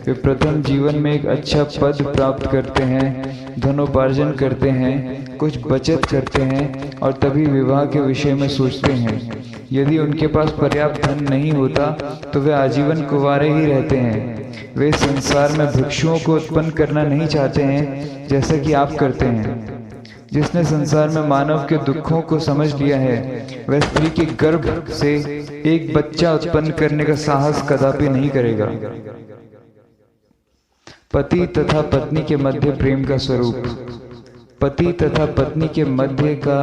वे प्रथम जीवन में एक अच्छा पद प्राप्त करते हैं, धनोपार्जन करते हैं, कुछ बचत करते हैं और तभी विवाह के विषय में सोचते हैं। यदि उनके पास पर्याप्त धन नहीं होता तो वे आजीवन कुंवारे ही रहते हैं। वे संसार में भिक्षुओं को उत्पन्न करना नहीं चाहते हैं जैसा कि आप करते हैं। जिसने संसार में मानव के दुखों को समझ लिया है, वह स्त्री के गर्भ से एक बच्चा उत्पन्न करने का साहस कदापि नहीं करेगा। पति तथा पत्नी के मध्य प्रेम का स्वरूप। पति तथा पत्नी के मध्य का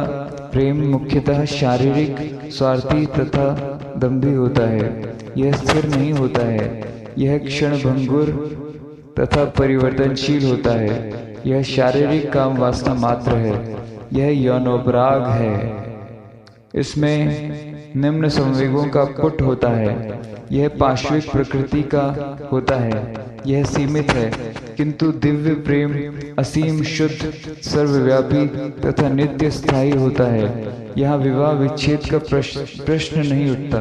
प्रेम मुख्यतः शारीरिक, स्वार्थी तथा दंभी होता है। यह स्थिर नहीं होता है। यह क्षणभंगुर तथा परिवर्तनशील होता है। यह शारीरिक काम वासना मात्र है। यह यौनोपराग है। इसमें निम्न संवेगों का पुट होता है। यह पाश्विक प्रकृति का होता है। यह सीमित है, किंतु दिव्य प्रेम असीम, शुद्ध, सर्वव्यापी तथा नित्य स्थायी होता है। यहाँ विवाह विच्छेद का प्रश्न नहीं उठता।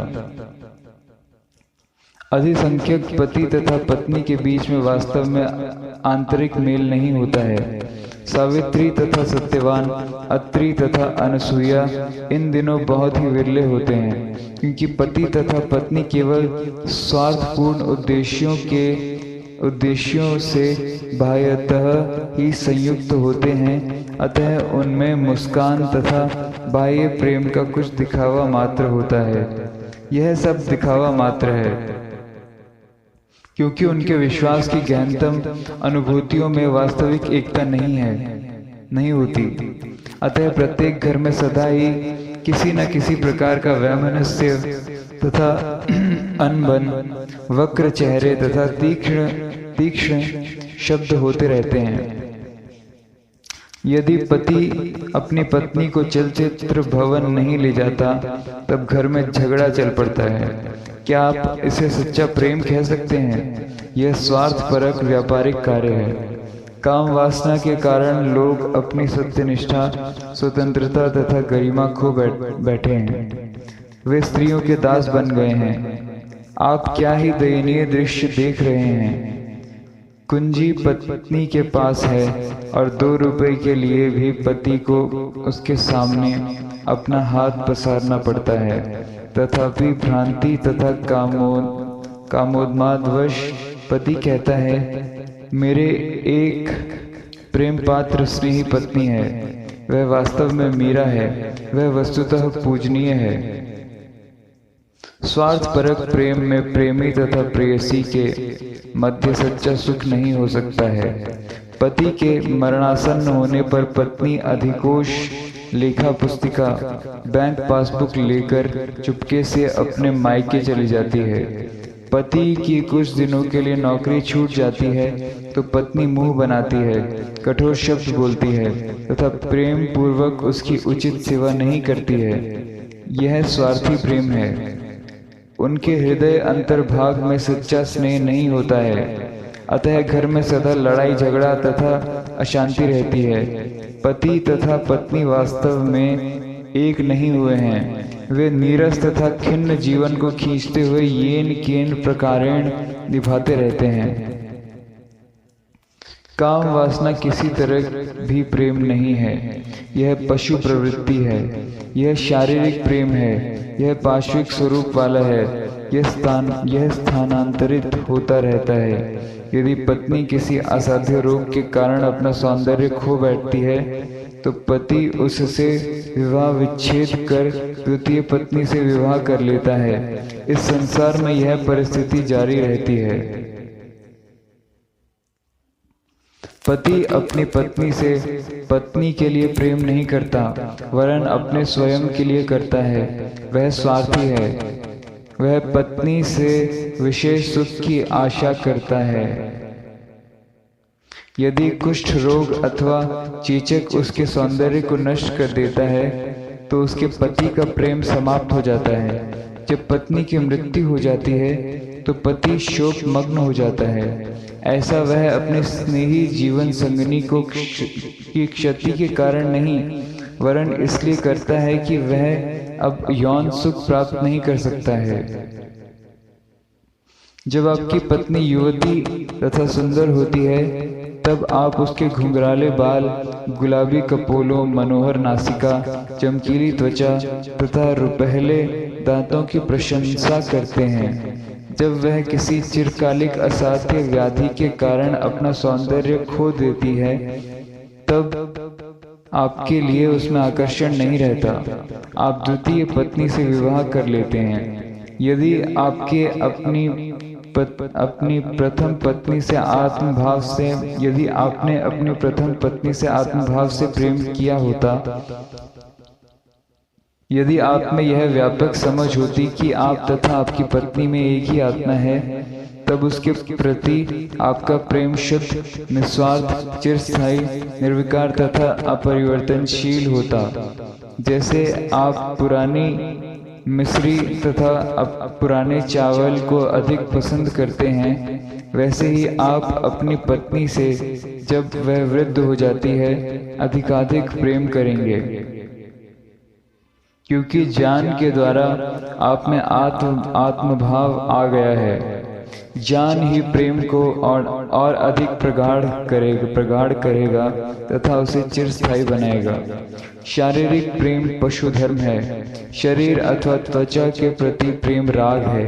अधिसंख्यक पति तथा पत्नी के बीच में वास्तव में आंतरिक मेल नहीं होता है। सावित्री तथा सत्यवान, अत्रि तथा अनसुईया इन दिनों बहुत ही विरले होते हैं, क्योंकि पति तथा पत्नी केवल स्वार्थपूर्ण उद्देश्यों से बाह्यतः ही संयुक्त होते हैं। अतः उनमें मुस्कान तथा बाह्य प्रेम का कुछ दिखावा मात्र होता है। यह सब दिखावा मात्र है, क्योंकि उनके विश्वास की गहनतम अनुभूतियों में वास्तविक एकता नहीं होती। अतः प्रत्येक घर में सदा ही किसी न किसी प्रकार का वैमनस्य तथा अनबन, वक्र चेहरे तथा तीक्ष्ण शब्द होते रहते हैं। यदि पति अपनी पत्नी को चलचित्र भवन नहीं ले जाता, तब घर में झगड़ा चल पड़ता है। क्या आप इसे सच्चा प्रेम कह सकते हैं? यह स्वार्थपरक व्यापारिक कार्य है। काम वासना के कारण लोग अपनी सत्यनिष्ठा, स्वतंत्रता तथा गरिमा खो बैठे हैं। वे स्त्रियों के दास बन गए हैं। आप क्या ही दयनीय दृश्य देख रहे हैं। कुंजी पत्नी के पास है और 2 रुपए के लिए भी पति को उसके सामने अपना हाथ पसारना पड़ता है। तथापि भ्रांति तथा कामोन्मादवश पति कहता है, मेरे एक प्रेम पात्र स्नेही पत्नी है। वह वास्तव में मीरा है। वह वस्तुतः पूजनीय है। स्वार्थपरक प्रेम में प्रेमी तथा प्रेयसी के मध्य सच्चा सुख नहीं हो सकता है। पति के मरणासन्न होने पर पत्नी अधिकोष, लेखा पुस्तिका, बैंक पासबुक लेकर चुपके से अपने मायके चली जाती है। पति की कुछ दिनों के लिए नौकरी छूट जाती है तो पत्नी मुंह बनाती है, कठोर शब्द बोलती है तथा प्रेम पूर्वक उसकी उचित सेवा नहीं करती है। यह स्वार्थी प्रेम है। उनके हृदय अंतर्भाग में सच्चा स्नेह नहीं होता है। अतः घर में सदा लड़ाई झगड़ा तथा अशांति रहती है। पति तथा पत्नी वास्तव में एक नहीं हुए हैं। वे नीरस तथा खिन्न जीवन को खींचते हुए येन केन प्रकारेण निभाते रहते हैं। काम वासना किसी तरह भी प्रेम नहीं है, यह पशु प्रवृत्ति है। यह शारीरिक प्रेम है, यह पार्श्विक स्वरूप वाला है, यह स्थानांतरित होता रहता है। यदि पत्नी किसी असाध्य रोग के कारण अपना सौंदर्य खो बैठती है तो पति उससे विवाह विच्छेद कर द्वितीय पत्नी से विवाह कर लेता है। इस संसार में यह परिस्थिति जारी रहती है। पति अपनी पत्नी से पत्नी के लिए प्रेम नहीं करता, वरन अपने स्वयं के लिए करता है। वह स्वार्थी है, वह पत्नी से विशेष सुख की आशा करता है। यदि कुष्ठ रोग अथवा चेचक उसके सौंदर्य को नष्ट कर देता है तो उसके पति का प्रेम समाप्त हो जाता है। जब पत्नी की मृत्यु हो जाती है तो पति शोक मग्न हो जाता है। ऐसा वह अपने स्नेही जीवन संगिनी की क्षति के कारण नहीं, वरन इसलिए करता है कि वह अब यौन सुख प्राप्त नहीं कर सकता है। जब आपकी पत्नी युवती तथा सुंदर होती है तब आप उसके घुंघराले बाल, गुलाबी कपोलों, मनोहर नासिका, चमकीली त्वचा तथा रुपहले दांतों की प्रशंसा करते हैं। जब वह किसी चिरकालिक असाध्य व्याधि के कारण अपना सौंदर्य खो देती है तब आपके लिए उसमें आकर्षण नहीं रहता। आप द्वितीय पत्नी से विवाह कर लेते हैं। यदि आपके अपनी प्रथम पत्नी से आत्मभाव से यदि आपने अपनी प्रथम पत्नी से आत्मभाव से प्रेम किया होता, यदि आप में यह व्यापक समझ होती कि आप तथा आपकी पत्नी में एक ही आत्मा है, तब उसके प्रति आपका प्रेम शुद्ध, निस्वार्थ, चिरस्थायी, निर्विकार तथा अपरिवर्तनशील होता। जैसे आप पुरानी मिश्री तथा पुराने चावल को अधिक पसंद करते हैं, वैसे ही आप अपनी पत्नी से जब वह वृद्ध हो जाती है अधिकाधिक प्रेम करेंगे, क्योंकि ज्ञान के द्वारा आप में आत्मभाव आ गया है। ज्ञान ही प्रेम को और अधिक प्रगाढ़ करेगा तथा उसे चिरस्थायी बनाएगा। शारीरिक प्रेम पशु धर्म है। शरीर अथवा त्वचा के प्रति प्रेम राग है।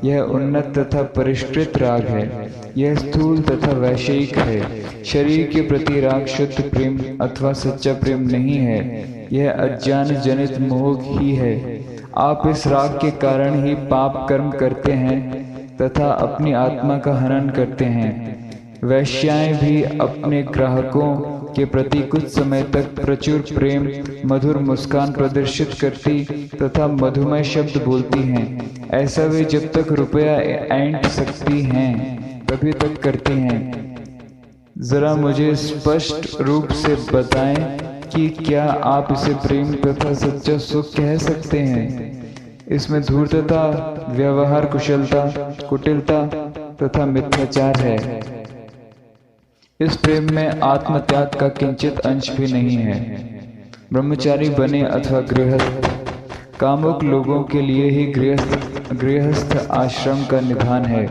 यह उन्नत तथा परिष्कृत राग है। यह स्थूल तथा वैषयिक है। शरीर के प्रति राग शुद्ध प्रेम अथवा सच्चा प्रेम नहीं है, यह अज्ञान जनित मोह ही है। आप इस राग के कारण ही पाप कर्म करते हैं तथा अपनी आत्मा का हनन करते हैं। वैश्याएं भी अपने ग्राहकों के प्रति कुछ समय तक प्रचुर प्रेम, मधुर मुस्कान प्रदर्शित करती तथा मधुमय शब्द बोलती हैं। ऐसा वे जब तक रुपया ऐंठ सकती हैं तभी तक करती हैं। जरा मुझे स्पष्ट रूप से बताएं कि क्या आप इसे प्रेम तथा सच्चा सुख कह सकते हैं? इसमें धूर्तता, व्यवहार कुशलता, कुटिलता तथा मिथ्याचार है। इस प्रेम में आत्मत्याग का किंचित अंश भी नहीं है। ब्रह्मचारी बने अथवा गृहस्थ, कामुक लोगों के लिए ही गृहस्थ आश्रम का निधान है,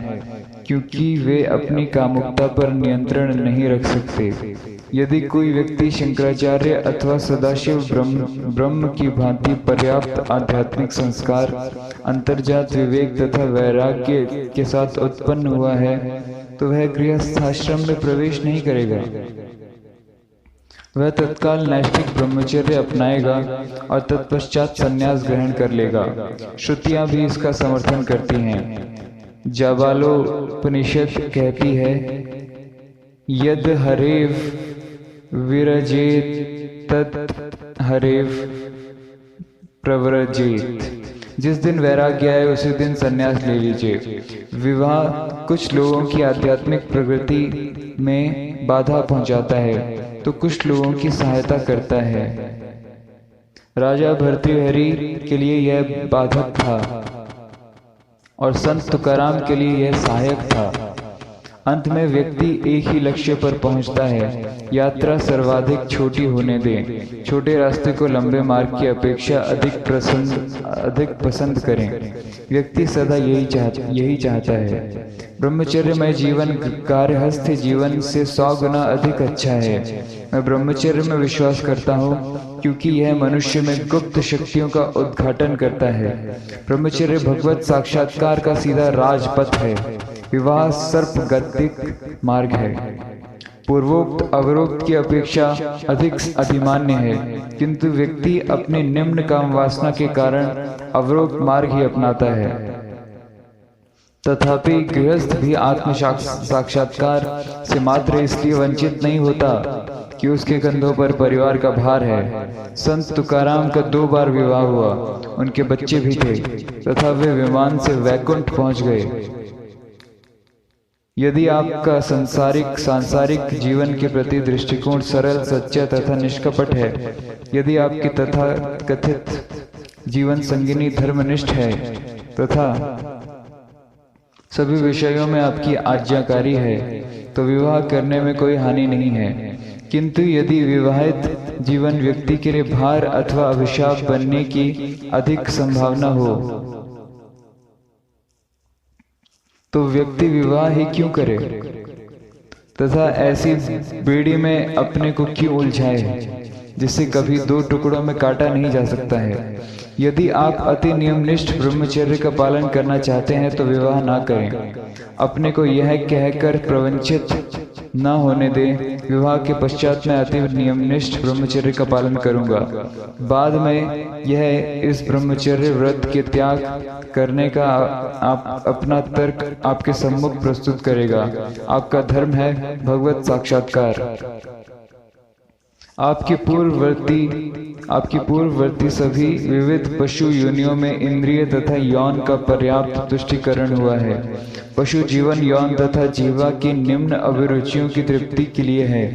क्योंकि वे अपनी कामुकता पर नियंत्रण नहीं रख सकते। यदि कोई व्यक्ति शंकराचार्य अथवा सदाशिव ब्रह्म की भांति पर्याप्त आध्यात्मिक संस्कार, अंतर्जात विवेक तथा वैराग्य के साथ उत्पन्न हुआ है तो वह गृहस्थाश्रम में प्रवेश नहीं करेगा। वह तत्काल नैष्ठिक ब्रह्मचर्य अपनाएगा और तत्पश्चात संन्यास ग्रहण कर लेगा। श्रुतियां भी इसका समर्थन करती हैं। जाबालोपनिषद कहती है, यद हरेव विरजेत तत् हरेव प्रव्रजेत। जिस दिन वैराग्य आए उसी दिन संन्यास ले लीजिए। विवाह कुछ लोगों की आध्यात्मिक प्रगति में बाधा पहुंचाता है तो कुछ लोगों की सहायता करता है। राजा भर्तृहरि के लिए यह बाधक था और संत तुकाराम के लिए यह सहायक था। अंत में व्यक्ति एक ही लक्ष्य पर पहुंचता है। यात्रा सर्वाधिक छोटी होने दें। छोटे रास्ते को लंबे मार्ग की अपेक्षा अधिक पसंद करें। व्यक्ति सदा यही चाहता है। ब्रह्मचर्यमय जीवन कार्यहस्थ जीवन से 100 गुना अधिक अच्छा है। मैं ब्रह्मचर्य में विश्वास करता हूँ क्योंकि यह मनुष्य में गुप्त शक्तियों का उद्घाटन करता है। ब्रह्मचर्य भगवत साक्षात्कार का सीधा राजपथ है। विवाह सर्पगतिक मार्ग है। पूर्वोक्त अवरोक्त की अपेक्षा अधिक अधिमान्य है, किंतु व्यक्ति अपनी निम्न काम वासना के कारण अवरोक्त मार्ग ही अपनाता है। तथापि गृहस्थ भी आत्म साक्षात्कार से मात्र इसलिए वंचित नहीं होता कि उसके कंधों पर परिवार का भार है। संत तुकाराम का 2 बार विवाह हुआ, उनके बच्चे भी थे तथा वे विमान से वैकुंठ पहुंच गए। यदि आपका सांसारिक जीवन के प्रति दृष्टिकोण सरल, सच्चा तथा निष्कपट है, यदि आपकी तथा कथित जीवन संगिनी धर्मनिष्ठ है तथा सभी विषयों में आपकी आज्ञाकारी है, तो विवाह करने में कोई हानि नहीं है। किंतु यदि विवाहित जीवन व्यक्ति के लिए भार अथवा अभिशाप बनने की अधिक संभावना हो तो व्यक्ति विवाह ही क्यों करे तथा ऐसी बेड़ी में अपने को क्यों उलझाए जिससे कभी 2 टुकड़ों में काटा नहीं जा सकता है। यदि आप अति नियमनिष्ठ ब्रह्मचर्य का पालन करना चाहते हैं तो विवाह ना करें। अपने को यह कहकर प्रवंचित न होने दें, विवाह के पश्चात मैं अति नियमनिष्ठ ब्रह्मचर्य का पालन करूंगा। बाद में यह इस ब्रह्मचर्य व्रत के त्याग करने का अपना तर्क आपके सम्मुख प्रस्तुत करेगा। आपका धर्म है भगवत साक्षात्कार। आपकी पूर्ववर्ती सभी विविध पशु योनियों में इंद्रिय तथा यौन का पर्याप्त तुष्टिकरण हुआ है। पशु जीवन यौन तथा जीवा की निम्न अभिरुचियों की तृप्ति के लिए है,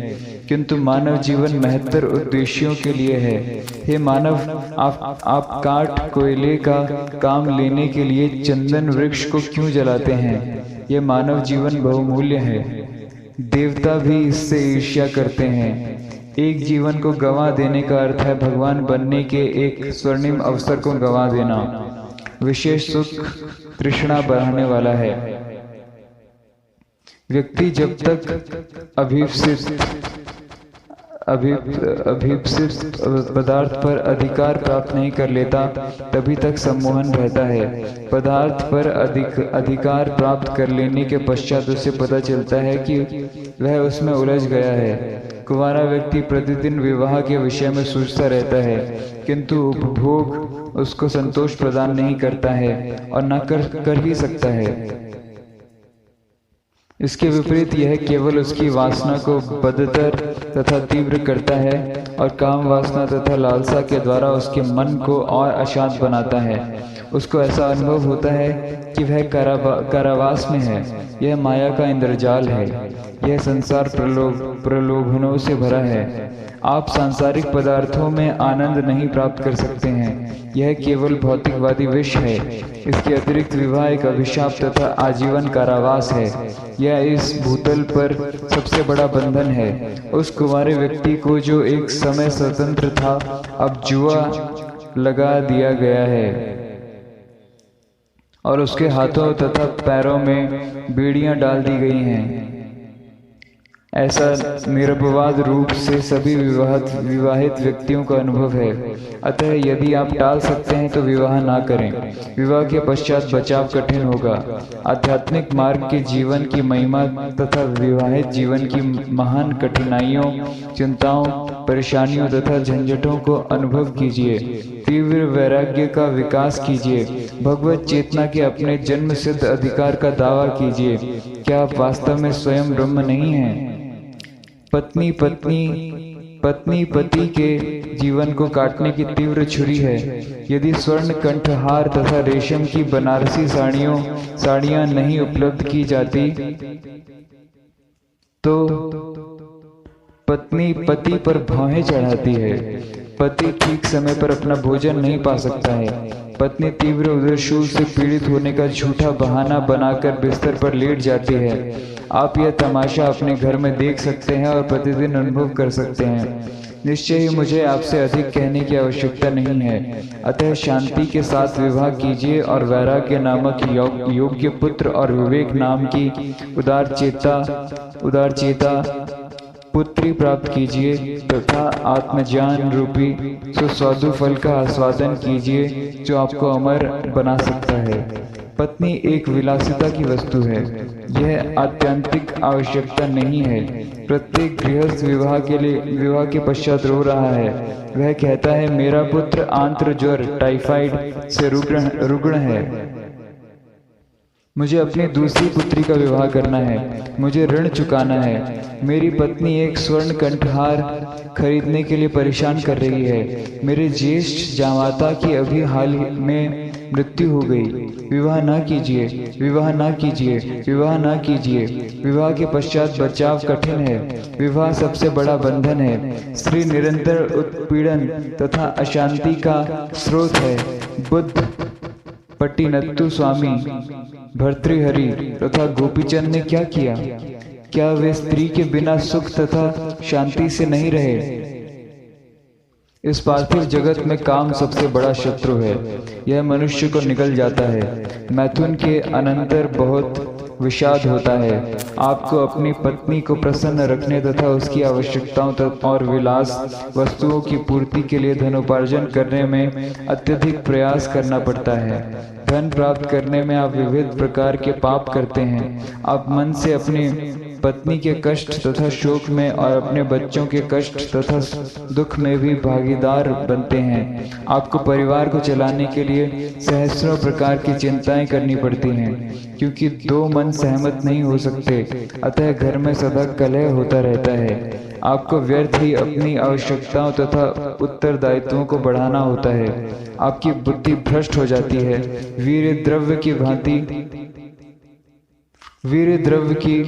किंतु मानव जीवन महत्तर उद्देश्यों के लिए है। हे मानव, आप काठ कोयले का काम लेने के लिए चंदन वृक्ष को क्यों जलाते हैं? यह मानव जीवन बहुमूल्य है। देवता भी इससे ईर्ष्या करते हैं। एक जीवन को गंवा देने का अर्थ है भगवान बनने के एक स्वर्णिम अवसर को गंवा देना। विशेष सुख तृष्णा बढ़ाने वाला है। व्यक्ति जब तक अभीप्सित पदार्थ पर अधिकार प्राप्त नहीं कर लेता तभी तक सम्मोहन रहता है। पदार्थ पर अधिकार प्राप्त कर लेने के पश्चात उसे पता चलता है कि वह उसमें उलझ गया है। कुंवारा व्यक्ति प्रतिदिन विवाह के विषय में सोचता रहता है, किंतु उपभोग उसको संतोष प्रदान नहीं करता है और न कर ही सकता है। इसके विपरीत यह केवल उसकी वासना को बदतर तथा तीव्र करता है और काम वासना तथा लालसा के द्वारा उसके मन को और अशांत बनाता है। उसको ऐसा अनुभव होता है कि वह कारावास में है। यह माया का इंद्रजाल है। यह संसार प्रलोभनों से भरा है। आप सांसारिक पदार्थों में आनंद नहीं प्राप्त कर सकते हैं। यह केवल भौतिकवादी विष है। इसके अतिरिक्त विवाह एक अभिशाप तथा आजीवन कारावास है। यह इस भूतल पर सबसे बड़ा बंधन है। उस कुंवारे व्यक्ति को जो एक समय स्वतंत्र था, अब जुआ लगा दिया गया है और उसके हाथों तथा पैरों में बेड़ियां डाल दी गई हैं। ऐसा निरपवाद रूप से सभी विवाहित व्यक्तियों का अनुभव है। अतः यदि आप टाल सकते हैं तो विवाह ना करें। विवाह के पश्चात बचाव कठिन होगा। आध्यात्मिक मार्ग के जीवन की महिमा तथा विवाहित जीवन की महान कठिनाइयों, चिंताओं, परेशानियों तथा झंझटों को अनुभव कीजिए। तीव्र वैराग्य का विकास कीजिए। भगवत चेतना के अपने जन्म सिद्ध अधिकार का दावा कीजिए। क्या आप वास्तव में स्वयं ब्रह्म नहीं हैं? पत्नी पति के जीवन को काटने की तीव्र छुरी है। यदि स्वर्ण कंठहार तथा रेशम की बनारसी साड़ियां नहीं उपलब्ध की जाती पत्नी पति पर भौहें चढ़ाती है। पति ठीक समय पर अपना भोजन नहीं पा सकता है। पत्नी तीव्र उदरशूल से पीड़ित होने का झूठा बहाना बनाकर बिस्तर पर लेट जाती है। आप यह तमाशा अपने घर में देख सकते हैं और प्रतिदिन अनुभव कर सकते हैं। निश्चय ही मुझे आपसे अधिक कहने की आवश्यकता नहीं है। अतः शांति के साथ विवाह कीजिए और वैराग्य नामक योग्य पुत्र और विवेक नाम की उदारचेता पुत्री प्राप्त कीजिए तथा आत्मज्ञान रूपी सुस्वादु फल का आस्वादन कीजिए जो आपको अमर बना सकता है। पत्नी एक विलासिता की वस्तु है, यह आत्यंतिक आवश्यकता नहीं है। प्रत्येक गृहस्थ विवाह के पश्चात रो रहा है। वह कहता है, मेरा पुत्र आंत्र ज्वर टाइफाइड से रुग्ण है, मुझे अपनी दूसरी पुत्री का विवाह करना है, मुझे ऋण चुकाना है। मेरी पत्नी एक स्वर्ण कंठहार खरीदने के लिए परेशान कर रही है। मेरे ज्येष्ठ जामाता की अभी हाल में मृत्यु हो गई। विवाह ना कीजिए, विवाह ना कीजिए, विवाह ना कीजिए। विवाह के पश्चात बचाव कठिन है। विवाह सबसे बड़ा बंधन है। स्त्री निरंतर उत्पीड़न तथा अशांति का स्रोत है। बुद्ध, पट्टिनत्तु स्वामी, भर्तृहरि तथा गोपीचंद ने क्या किया? क्या वे स्त्री के बिना सुख तथा शांति से नहीं रहे? इस पार्थिव जगत में काम सबसे बड़ा शत्रु है। यह मनुष्य को निगल जाता है। मैथुन के अनंतर बहुत विषाद होता है। आपको अपनी पत्नी को प्रसन्न रखने तथा उसकी आवश्यकताओं और विलास वस्तुओं की पूर्ति के लिए धनोपार्जन करने में अत्यधिक प्रयास करना पड़ता है। धन प्राप्त करने में आप विविध प्रकार के पाप करते हैं। आप मन से अपनी पत्नी के कष्ट तथा शोक में और अपने बच्चों के कष्ट तथा दुख में भी भागीदार बनते हैं। आपको परिवार को चलाने के लिए सहस्रों प्रकार की चिंताएं करनी पड़ती हैं, क्योंकि दो मन सहमत नहीं हो सकते। अतः घर में सदा कलह होता रहता है। आपको व्यर्थ ही अपनी आवश्यकताओं तथा उत्तरदायित्वों को बढ़ाना होता है। आपकी बुद्धि भ्रष्ट हो जाती है। वीर्य द्रव्य की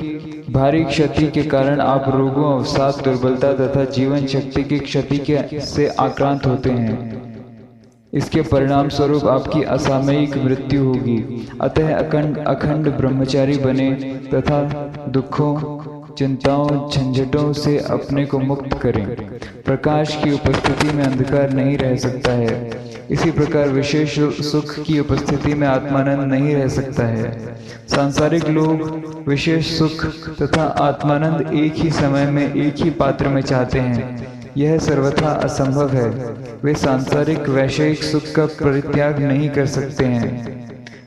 भारी क्षति के कारण आप रोगों, अवसाद, दुर्बलता तथा जीवन शक्ति की क्षति से आक्रांत होते हैं। इसके परिणाम स्वरूप आपकी असामयिक मृत्यु होगी। अतः अखंड ब्रह्मचारी बने तथा दुखों, चिंताओं, झंझटों से अपने को मुक्त करें। प्रकाश की उपस्थिति में अंधकार नहीं रह सकता है। इसी प्रकार विशेष सुख की उपस्थिति में आत्मानंद नहीं रह सकता है। सांसारिक लोग विशेष सुख तथा आत्मानंद एक ही समय में एक ही पात्र में चाहते हैं। यह सर्वथा असंभव है। वे सांसारिक वैषयिक सुख का परित्याग नहीं कर सकते हैं।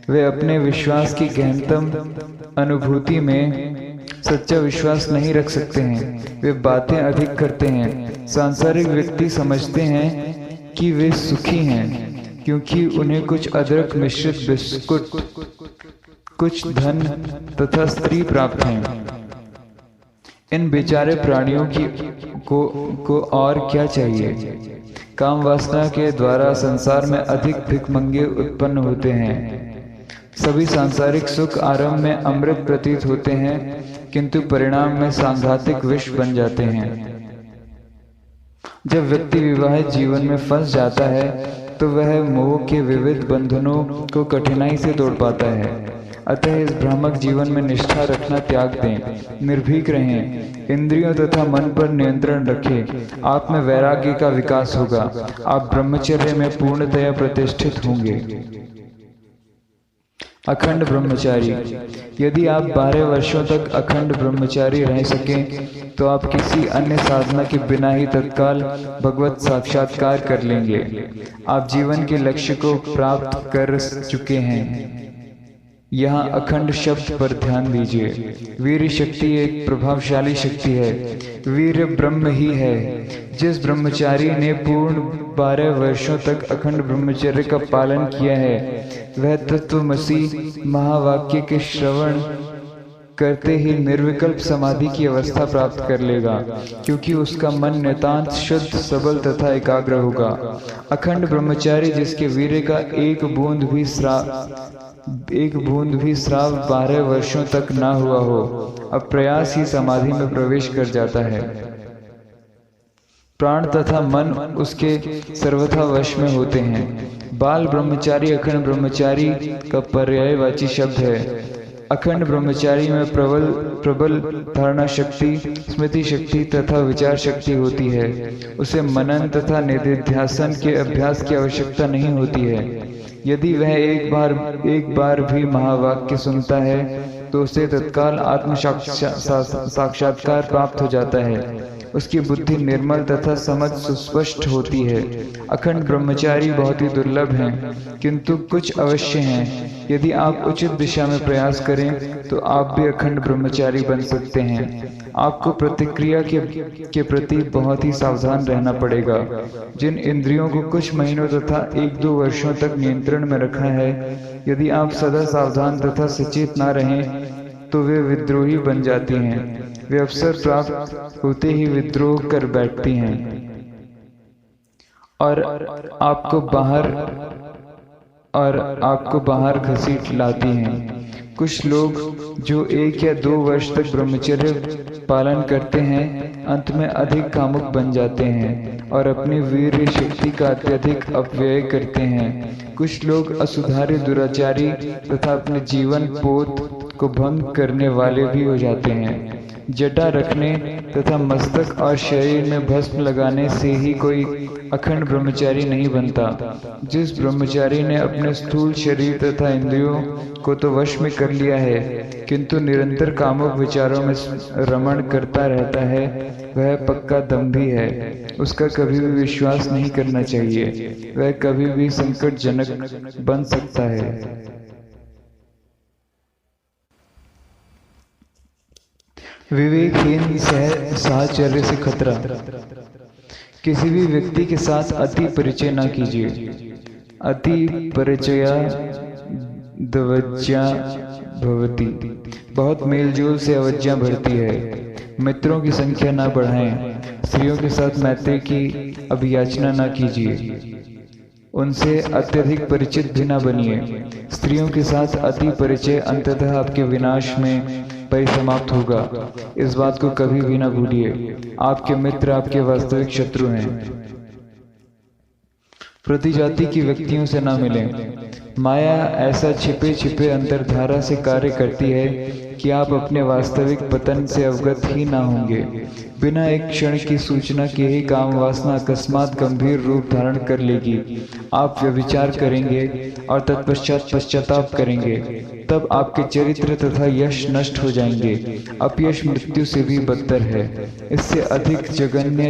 वे अपने विश्वास की गहनतम अनुभूति में सच्चा विश्वास नहीं रख सकते हैं। वे बातें अधिक करते हैं। सांसारिक व्यक्ति समझते हैं कि वे सुखी हैं क्योंकि उन्हें कुछ अदरक मिश्रित बिस्कुट, कुछ धन तथा स्त्री प्राप्त हैं। इन बेचारे प्राणियों को और क्या चाहिए? काम वासना के द्वारा संसार में अधिक भिखमंगे उत्पन्न होते हैं। सभी सांसारिक सुख आरंभ में अमृत प्रतीत होते हैं, किंतु परिणाम में सांघातिक विष बन जाते हैं। जब व्यक्ति विवाहित जीवन में फंस जाता है तो वह मोह के विविध बंधनों को कठिनाई से तोड़ पाता है। अतः इस भ्रामक जीवन में निष्ठा रखना त्याग दें। निर्भीक रहें। इंद्रियों तथा मन पर नियंत्रण रखें। आप में वैराग्य का विकास होगा। आप ब्रह्मचर्य में पूर्णतया प्रतिष्ठित होंगे। अखंड ब्रह्मचारी। यदि आप 12 वर्षों तक अखंड ब्रह्मचारी रह सकें तो आप किसी अन्य साधना के बिना ही तत्काल भगवत साक्षात्कार कर लेंगे। आप जीवन के लक्ष्य को प्राप्त कर चुके हैं। यहाँ अखंड शब्द पर ध्यान दीजिए। वीर शक्ति एक प्रभावशाली शक्ति है। वीर ब्रह्म ही है। जिस ब्रह्मचारी ने पूर्ण 12 वर्षों तक अखंड ब्रह्मचर्य का पालन किया है वह तत्वमसि महावाक्य के श्रवण करते ही निर्विकल्प समाधि की अवस्था प्राप्त कर लेगा, क्योंकि उसका मन नितांत शुद्ध, सबल तथा एकाग्र होगा। अखंड ब्रह्मचारी जिसके वीर्य का एक बूंद भी स्राव 12 वर्षों तक न हुआ हो, अब प्रयास ही समाधि में प्रवेश कर जाता है। प्राण तथा मन उसके सर्वथा वश में होते हैं। बाल ब्रह्मचारी अखंड ब्रह्मचारी का पर्यायवाची शब्द है। अखंड ब्रह्मचारी में प्रबल धारणा शक्ति, स्मृति शक्ति तथा विचार शक्ति होती है। उसे मनन तथा निधिध्यासन के अभ्यास की आवश्यकता नहीं होती है। यदि वह एक बार भी महावाक्य सुनता है तो उसे तत्काल आत्म साक्षात्कार प्राप्त हो जाता है। उसकी बुद्धि निर्मल तथा समझ सुस्पष्ट होती है। अखंड ब्रह्मचारी बहुत ही दुर्लभ हैं, किंतु कुछ अवश्य हैं। यदि आप उचित दिशा में प्रयास करें तो आप भी अखंड ब्रह्मचारी बन सकते हैं। आपको प्रतिक्रिया के प्रति बहुत ही सावधान रहना पड़ेगा। जिन इंद्रियों को कुछ महीनों तथा 1-2 वर्षों तक नियंत्रण में रखा है, यदि आप सदा सावधान तथा सचेत न रहें तो वे विद्रोही बन जाती हैं। वे अवसर प्राप्त होते ही विद्रोह कर बैठती हैं और आपको बाहर घसीट लाती हैं। कुछ लोग जो 1 या 2 वर्ष तक ब्रह्मचर्य पालन करते हैं, अंत में अधिक कामुक बन जाते हैं और अपनी वीर्य शक्ति का अत्यधिक अपव्यय करते हैं। कुछ लोग असुधार्य दुराचारी तथा अपने जीवन पोत को भंग करने वाले भी हो जाते हैं। जटा रखने तथा मस्तक और शरीर में भस्म लगाने से ही कोई अखंड ब्रह्मचारी नहीं बनता। जिस ब्रह्मचारी ने अपने स्थूल शरीर तथा इंद्रियों को तो वश में कर लिया है, किंतु निरंतर कामुक विचारों में रमण करता रहता है, वह पक्का दंभी है। उसका कभी भी विश्वास नहीं करना चाहिए। वह कभी भी संकटजनक बन सकता है। विवेकहीन साहचर्य से खतरा। किसी भी व्यक्ति के साथ अति परिचय न कीजिए। अति परिचया दवज्या भवति। बहुत मेलजोल से अवज्ञा बढ़ती है। मित्रों की संख्या न बढ़ाएं। स्त्रियों के साथ मैत्री की अभियाचना न कीजिए। उनसे अत्यधिक परिचित भी न बनिए। स्त्रियों के साथ अति परिचय अंततः आपके विनाश में परिसमाप्त होगा। इस बात को कभी भी न भूलिए। आपके मित्र आपके वास्तविक शत्रु हैं। प्रतिजाति की व्यक्तियों से न मिलें। माया ऐसा छिपे छिपे अंतर्धारा से कार्य करती है कि आप अपने वास्तविक पतन से अवगत ही ना होंगे। बिना एक क्षण की सूचना के ही काम वासना अकस्मात गंभीर रूप धारण कर लेगी। आप व्यभिचार करेंगे और तत्पश्चात पश्चाताप करेंगे। तब आपके चरित्र तथा यश नष्ट हो जाएंगे। अपयश मृत्यु से भी बदतर है। इससे अधिक जघन्य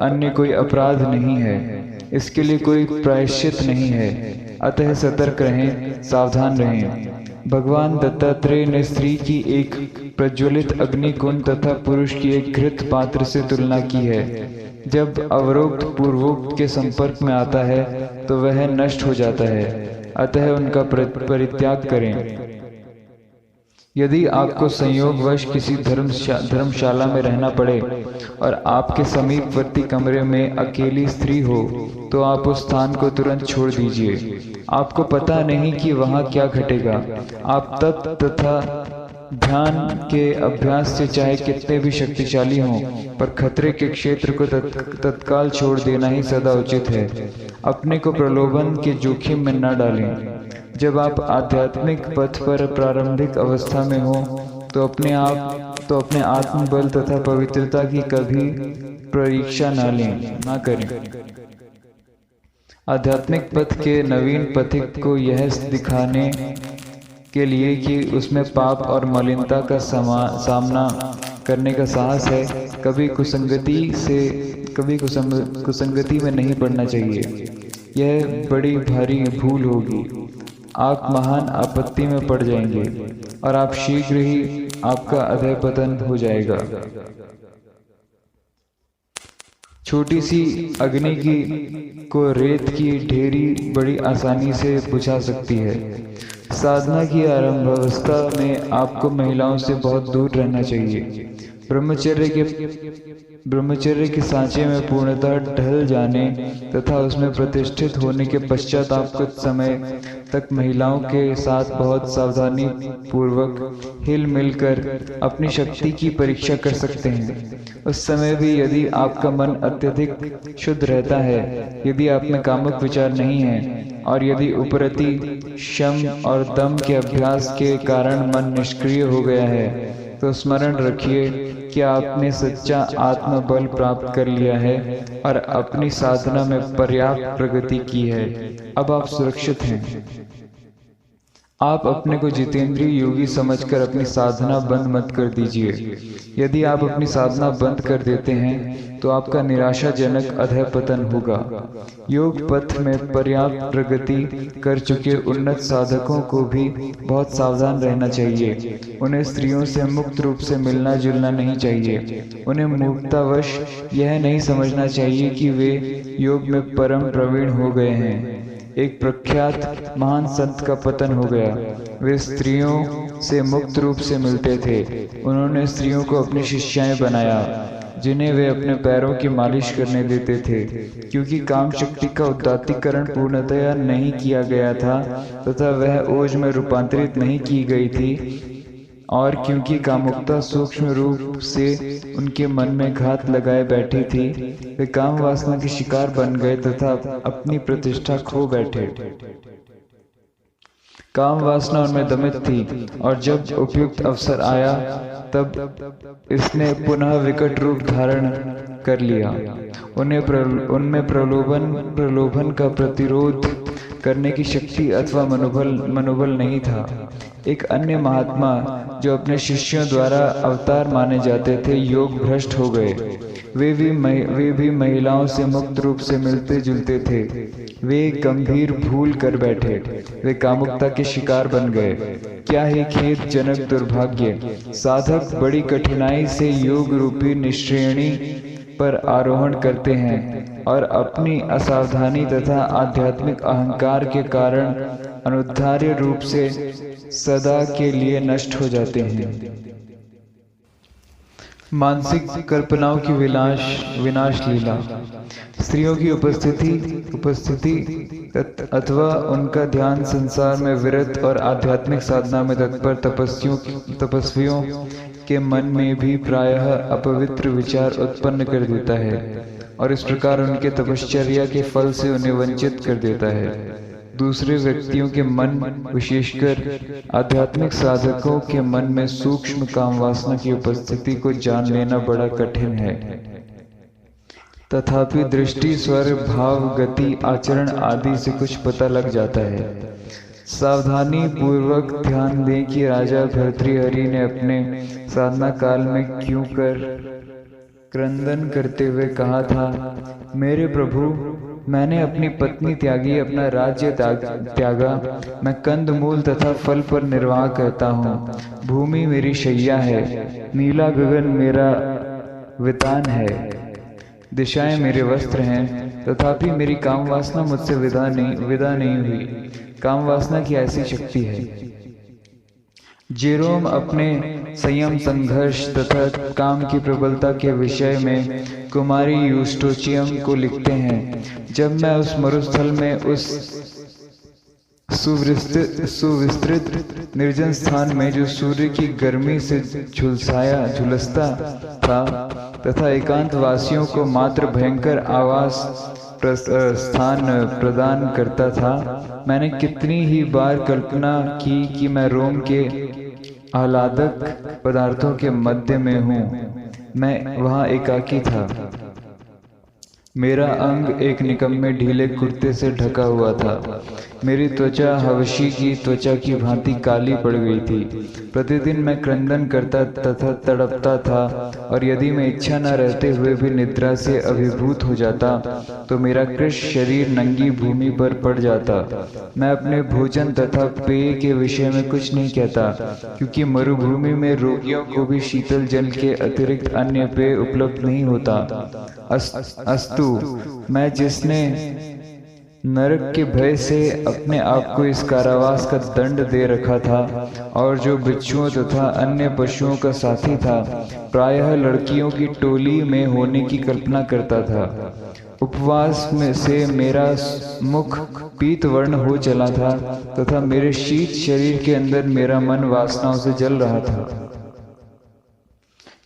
अन्य कोई अपराध नहीं है। इसके लिए कोई प्रायश्चित नहीं है। अतः सतर्क रहें, सावधान रहें। भगवान दत्तात्रेय ने स्त्री की एक प्रज्वलित अग्निकुंड तथा पुरुष की एक घृत पात्र से तुलना की है। जब अवरोक्त पूर्वोक्त के संपर्क में आता है तो वह नष्ट हो जाता है। अतः उनका परित्याग करें। यदि आपको संयोगवश किसी धर्मशाला में रहना पड़े और आपके समीपवर्ती कमरे में अकेली स्त्री हो तो आप उस स्थान को तुरंत छोड़ दीजिए। आपको पता नहीं कि वहाँ क्या घटेगा। आप तप तथा ध्यान के अभ्यास से चाहे कितने भी शक्तिशाली हों, पर खतरे के क्षेत्र को तत्काल छोड़ देना ही सदा उचित है। अपने को प्रलोभन के जोखिम में न डालें। जब आप आध्यात्मिक पथ पर प्रारंभिक अवस्था में हो तो अपने आत्मबल तथा पवित्रता की कभी परीक्षा ना करें। आध्यात्मिक पथ के नवीन पथिक को यह दिखाने के लिए कि उसमें पाप और मलिनता का सामना करने का साहस है, कभी कुसंगति में नहीं पड़ना चाहिए। यह बड़ी भारी भूल होगी। आप महान आपत्ति में पड़ जाएंगे और आप शीघ्र ही आपका अधःपतन हो जाएगा। छोटी सी अग्नि को रेत की ढेरी बड़ी आसानी से बुझा सकती है। साधना की आरंभावस्था में आपको महिलाओं से बहुत दूर रहना चाहिए। ब्रह्मचर्य के ब्रह्मचर्य के सांचे में पूर्णतः ढल जाने तथा उसमें प्रतिष्ठित होने के पश्चात आप कुछ समय तक महिलाओं के साथ बहुत सावधानी पूर्वक हिल मिलकर अपनी शक्ति की परीक्षा कर सकते हैं। उस समय भी यदि आपका मन अत्यधिक शुद्ध रहता है, यदि आप में कामुक विचार नहीं है और यदि उपरति शम और दम के अभ्यास के कारण मन निष्क्रिय हो गया है, तो स्मरण रखिए कि आपने सच्चा आत्मबल प्राप्त कर लिया है और अपनी साधना में पर्याप्त प्रगति की है। अब आप सुरक्षित हैं। आप अपने को जितेंद्रिय योगी समझकर अपनी साधना बंद मत कर दीजिए। यदि आप अपनी साधना बंद कर देते हैं तो आपका निराशाजनक अधःपतन होगा। योग पथ में पर्याप्त प्रगति कर चुके उन्नत साधकों को भी बहुत सावधान रहना चाहिए। उन्हें स्त्रियों से मुक्त रूप से मिलना जुलना नहीं चाहिए। उन्हें मूर्खतावश यह नहीं समझना चाहिए कि वे योग में परम प्रवीण हो गए हैं। एक प्रख्यात महान संत का पतन हो गया। वे स्त्रियों से मुक्त रूप से मिलते थे। उन्होंने स्त्रियों को अपनी शिष्याएं बनाया, जिन्हें वे अपने पैरों की मालिश करने देते थे, क्योंकि काम शक्ति का उदात्तीकरण पूर्णतया नहीं किया गया था तथा वह ओज में रूपांतरित नहीं की गई थी, और क्योंकि कामुकता सूक्ष्म रूप से उनके मन में घात लगाए बैठी थी, वे काम वासना के शिकार बन गए तथा अपनी प्रतिष्ठा खो बैठे। काम वासना उनमें दमित थी और जब उपयुक्त अवसर आया तब इसने पुनः विकट रूप धारण कर लिया। उनमें प्रलोभन का प्रतिरोध करने की शक्ति अथवा मनोबल नहीं था। एक अन्य महात्मा जो अपने शिष्यों द्वारा अवतार माने जाते थे, योग भ्रष्ट हो गए। वे भी महिलाओं से मुक्त रूप से मिलते जुलते थे। वे गंभीर भूल कर बैठे। वे कामुकता के शिकार बन गए। क्या ही खेदजनक दुर्भाग्य। साधक बड़ी कठिनाई से योग रूपी निश्रेणी पर आरोहण करते हैं और अपनी असावधानी तथा आध्यात्मिक अहंकार के कारण अनुद्धार्य रूप से सदा के लिए नष्ट हो जाते हैं। मानसिक कल्पनाओं की विनाश लीला। स्त्रियों की उपस्थिति अथवा उनका ध्यान संसार में विरत और आध्यात्मिक साधना में तत्पर तपस्वियों के मन में भी प्रायः अपवित्र विचार उत्पन्न कर देता है और इस प्रकार उनके तपश्चर्या के फल से उन्हें वंचित कर देता है। दूसरे व्यक्तियों के मन, विशेषकर आध्यात्मिक साधकों के मन में सूक्ष्म काम वासना की उपस्थिति को जान लेना बड़ा कठिन है। तथापि दृष्टि, स्वर, भाव, गति, आचरण आदि से कुछ पता लग जाता है। सावधानी पूर्वक ध्यान दें कि राजा भर्तृहरि ने अपने साधना काल में क्यों क्रंदन करते हुए कहा था, मेरे प्रभु, मैंने अपनी पत्नी त्यागी, अपना राज्य त्यागा, मैं कंद मूल तथा फल पर निर्वाह करता हूँ। भूमि मेरी शैया है, नीला गगन मेरा वितान है, दिशाएं मेरे वस्त्र हैं, तथापि मेरी काम वासना मुझसे विदा नहीं हुई। काम वासना की ऐसी शक्ति है। जेरोम अपने संयम, संघर्ष तथा काम की प्रबलता के विषय में कुमारी यूस्टोचियम को लिखते हैं, जब मैं उस मरुस्थल में उस सुविस्तृत निर्जन स्थान में जो सूर्य की गर्मी से झुलसता था तथा एकांत वासियों को मात्र भयंकर आवास स्थान प्रदान करता था, मैंने कितनी ही बार कल्पना की कि मैं रोम के आह्लादक पदार्थों के मध्य में हूँ। मैं वहाँ एकाकी था। मेरा अंग एक निकम्मे ढीले कुर्ते से ढका हुआ था। मेरी त्वचा हवशी की त्वचा की भांति काली पड़ गई थी। प्रतिदिन मैं क्रंदन करता तथा तड़पता था, और यदि मैं इच्छा न रहते हुए भी निद्रा से अभिभूत हो जाता तो मेरा कृश शरीर नंगी भूमि पर पड़ जाता। मैं अपने भोजन तथा पेय के विषय में कुछ नहीं कहता, क्योंकि मरुभूमि में रोगियों को भी शीतल जल के अतिरिक्त अन्य पेय उपलब्ध नहीं होता। अस्तु, मैं जिसने नरक के भय से अपने आप को इस कारावास का दंड दे रखा था, और जो बिच्छुओं तथा अन्य पशुओं का साथी था, प्रायः लड़कियों की टोली में होने की कल्पना करता था। उपवास में से मेरा मुख पीत वर्ण हो चला था तथा मेरे शीत शरीर के अंदर मेरा मन वासनाओं से जल रहा था।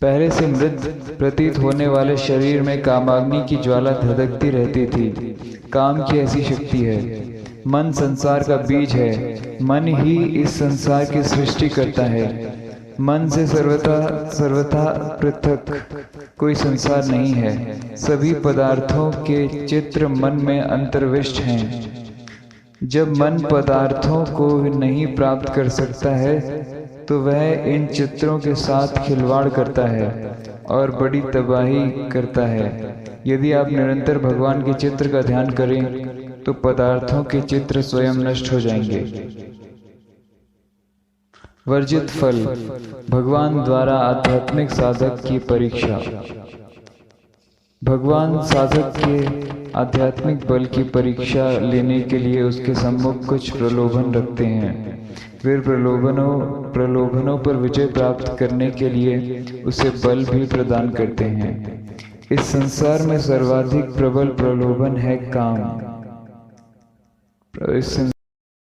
पहले से मृत प्रतीत होने वाले शरीर में कामाग्नि की ज्वाला धधकती रहती थी। काम की ऐसी शक्ति है। मन संसार का बीज है। मन ही इस संसार की सृष्टि करता है। मन से सर्वथा पृथक कोई संसार नहीं है। सभी पदार्थों के चित्र मन में अंतर्विष्ट हैं। जब मन पदार्थों को नहीं प्राप्त कर सकता है तो वह इन चित्रों के साथ खिलवाड़ करता है और बड़ी तबाही करता है। यदि आप निरंतर भगवान के चित्र का ध्यान करें तो पदार्थों के चित्र स्वयं नष्ट हो जाएंगे। वर्जित फल, भगवान द्वारा आध्यात्मिक साधक की परीक्षा। भगवान साधक के आध्यात्मिक बल की परीक्षा लेने के लिए उसके सम्मुख कुछ प्रलोभन रखते हैं। फिर प्रलोभनों पर विजय प्राप्त करने के लिए उसे बल भी प्रदान करते हैं। इस संसार में सर्वाधिक प्रबल प्रलोभन है काम।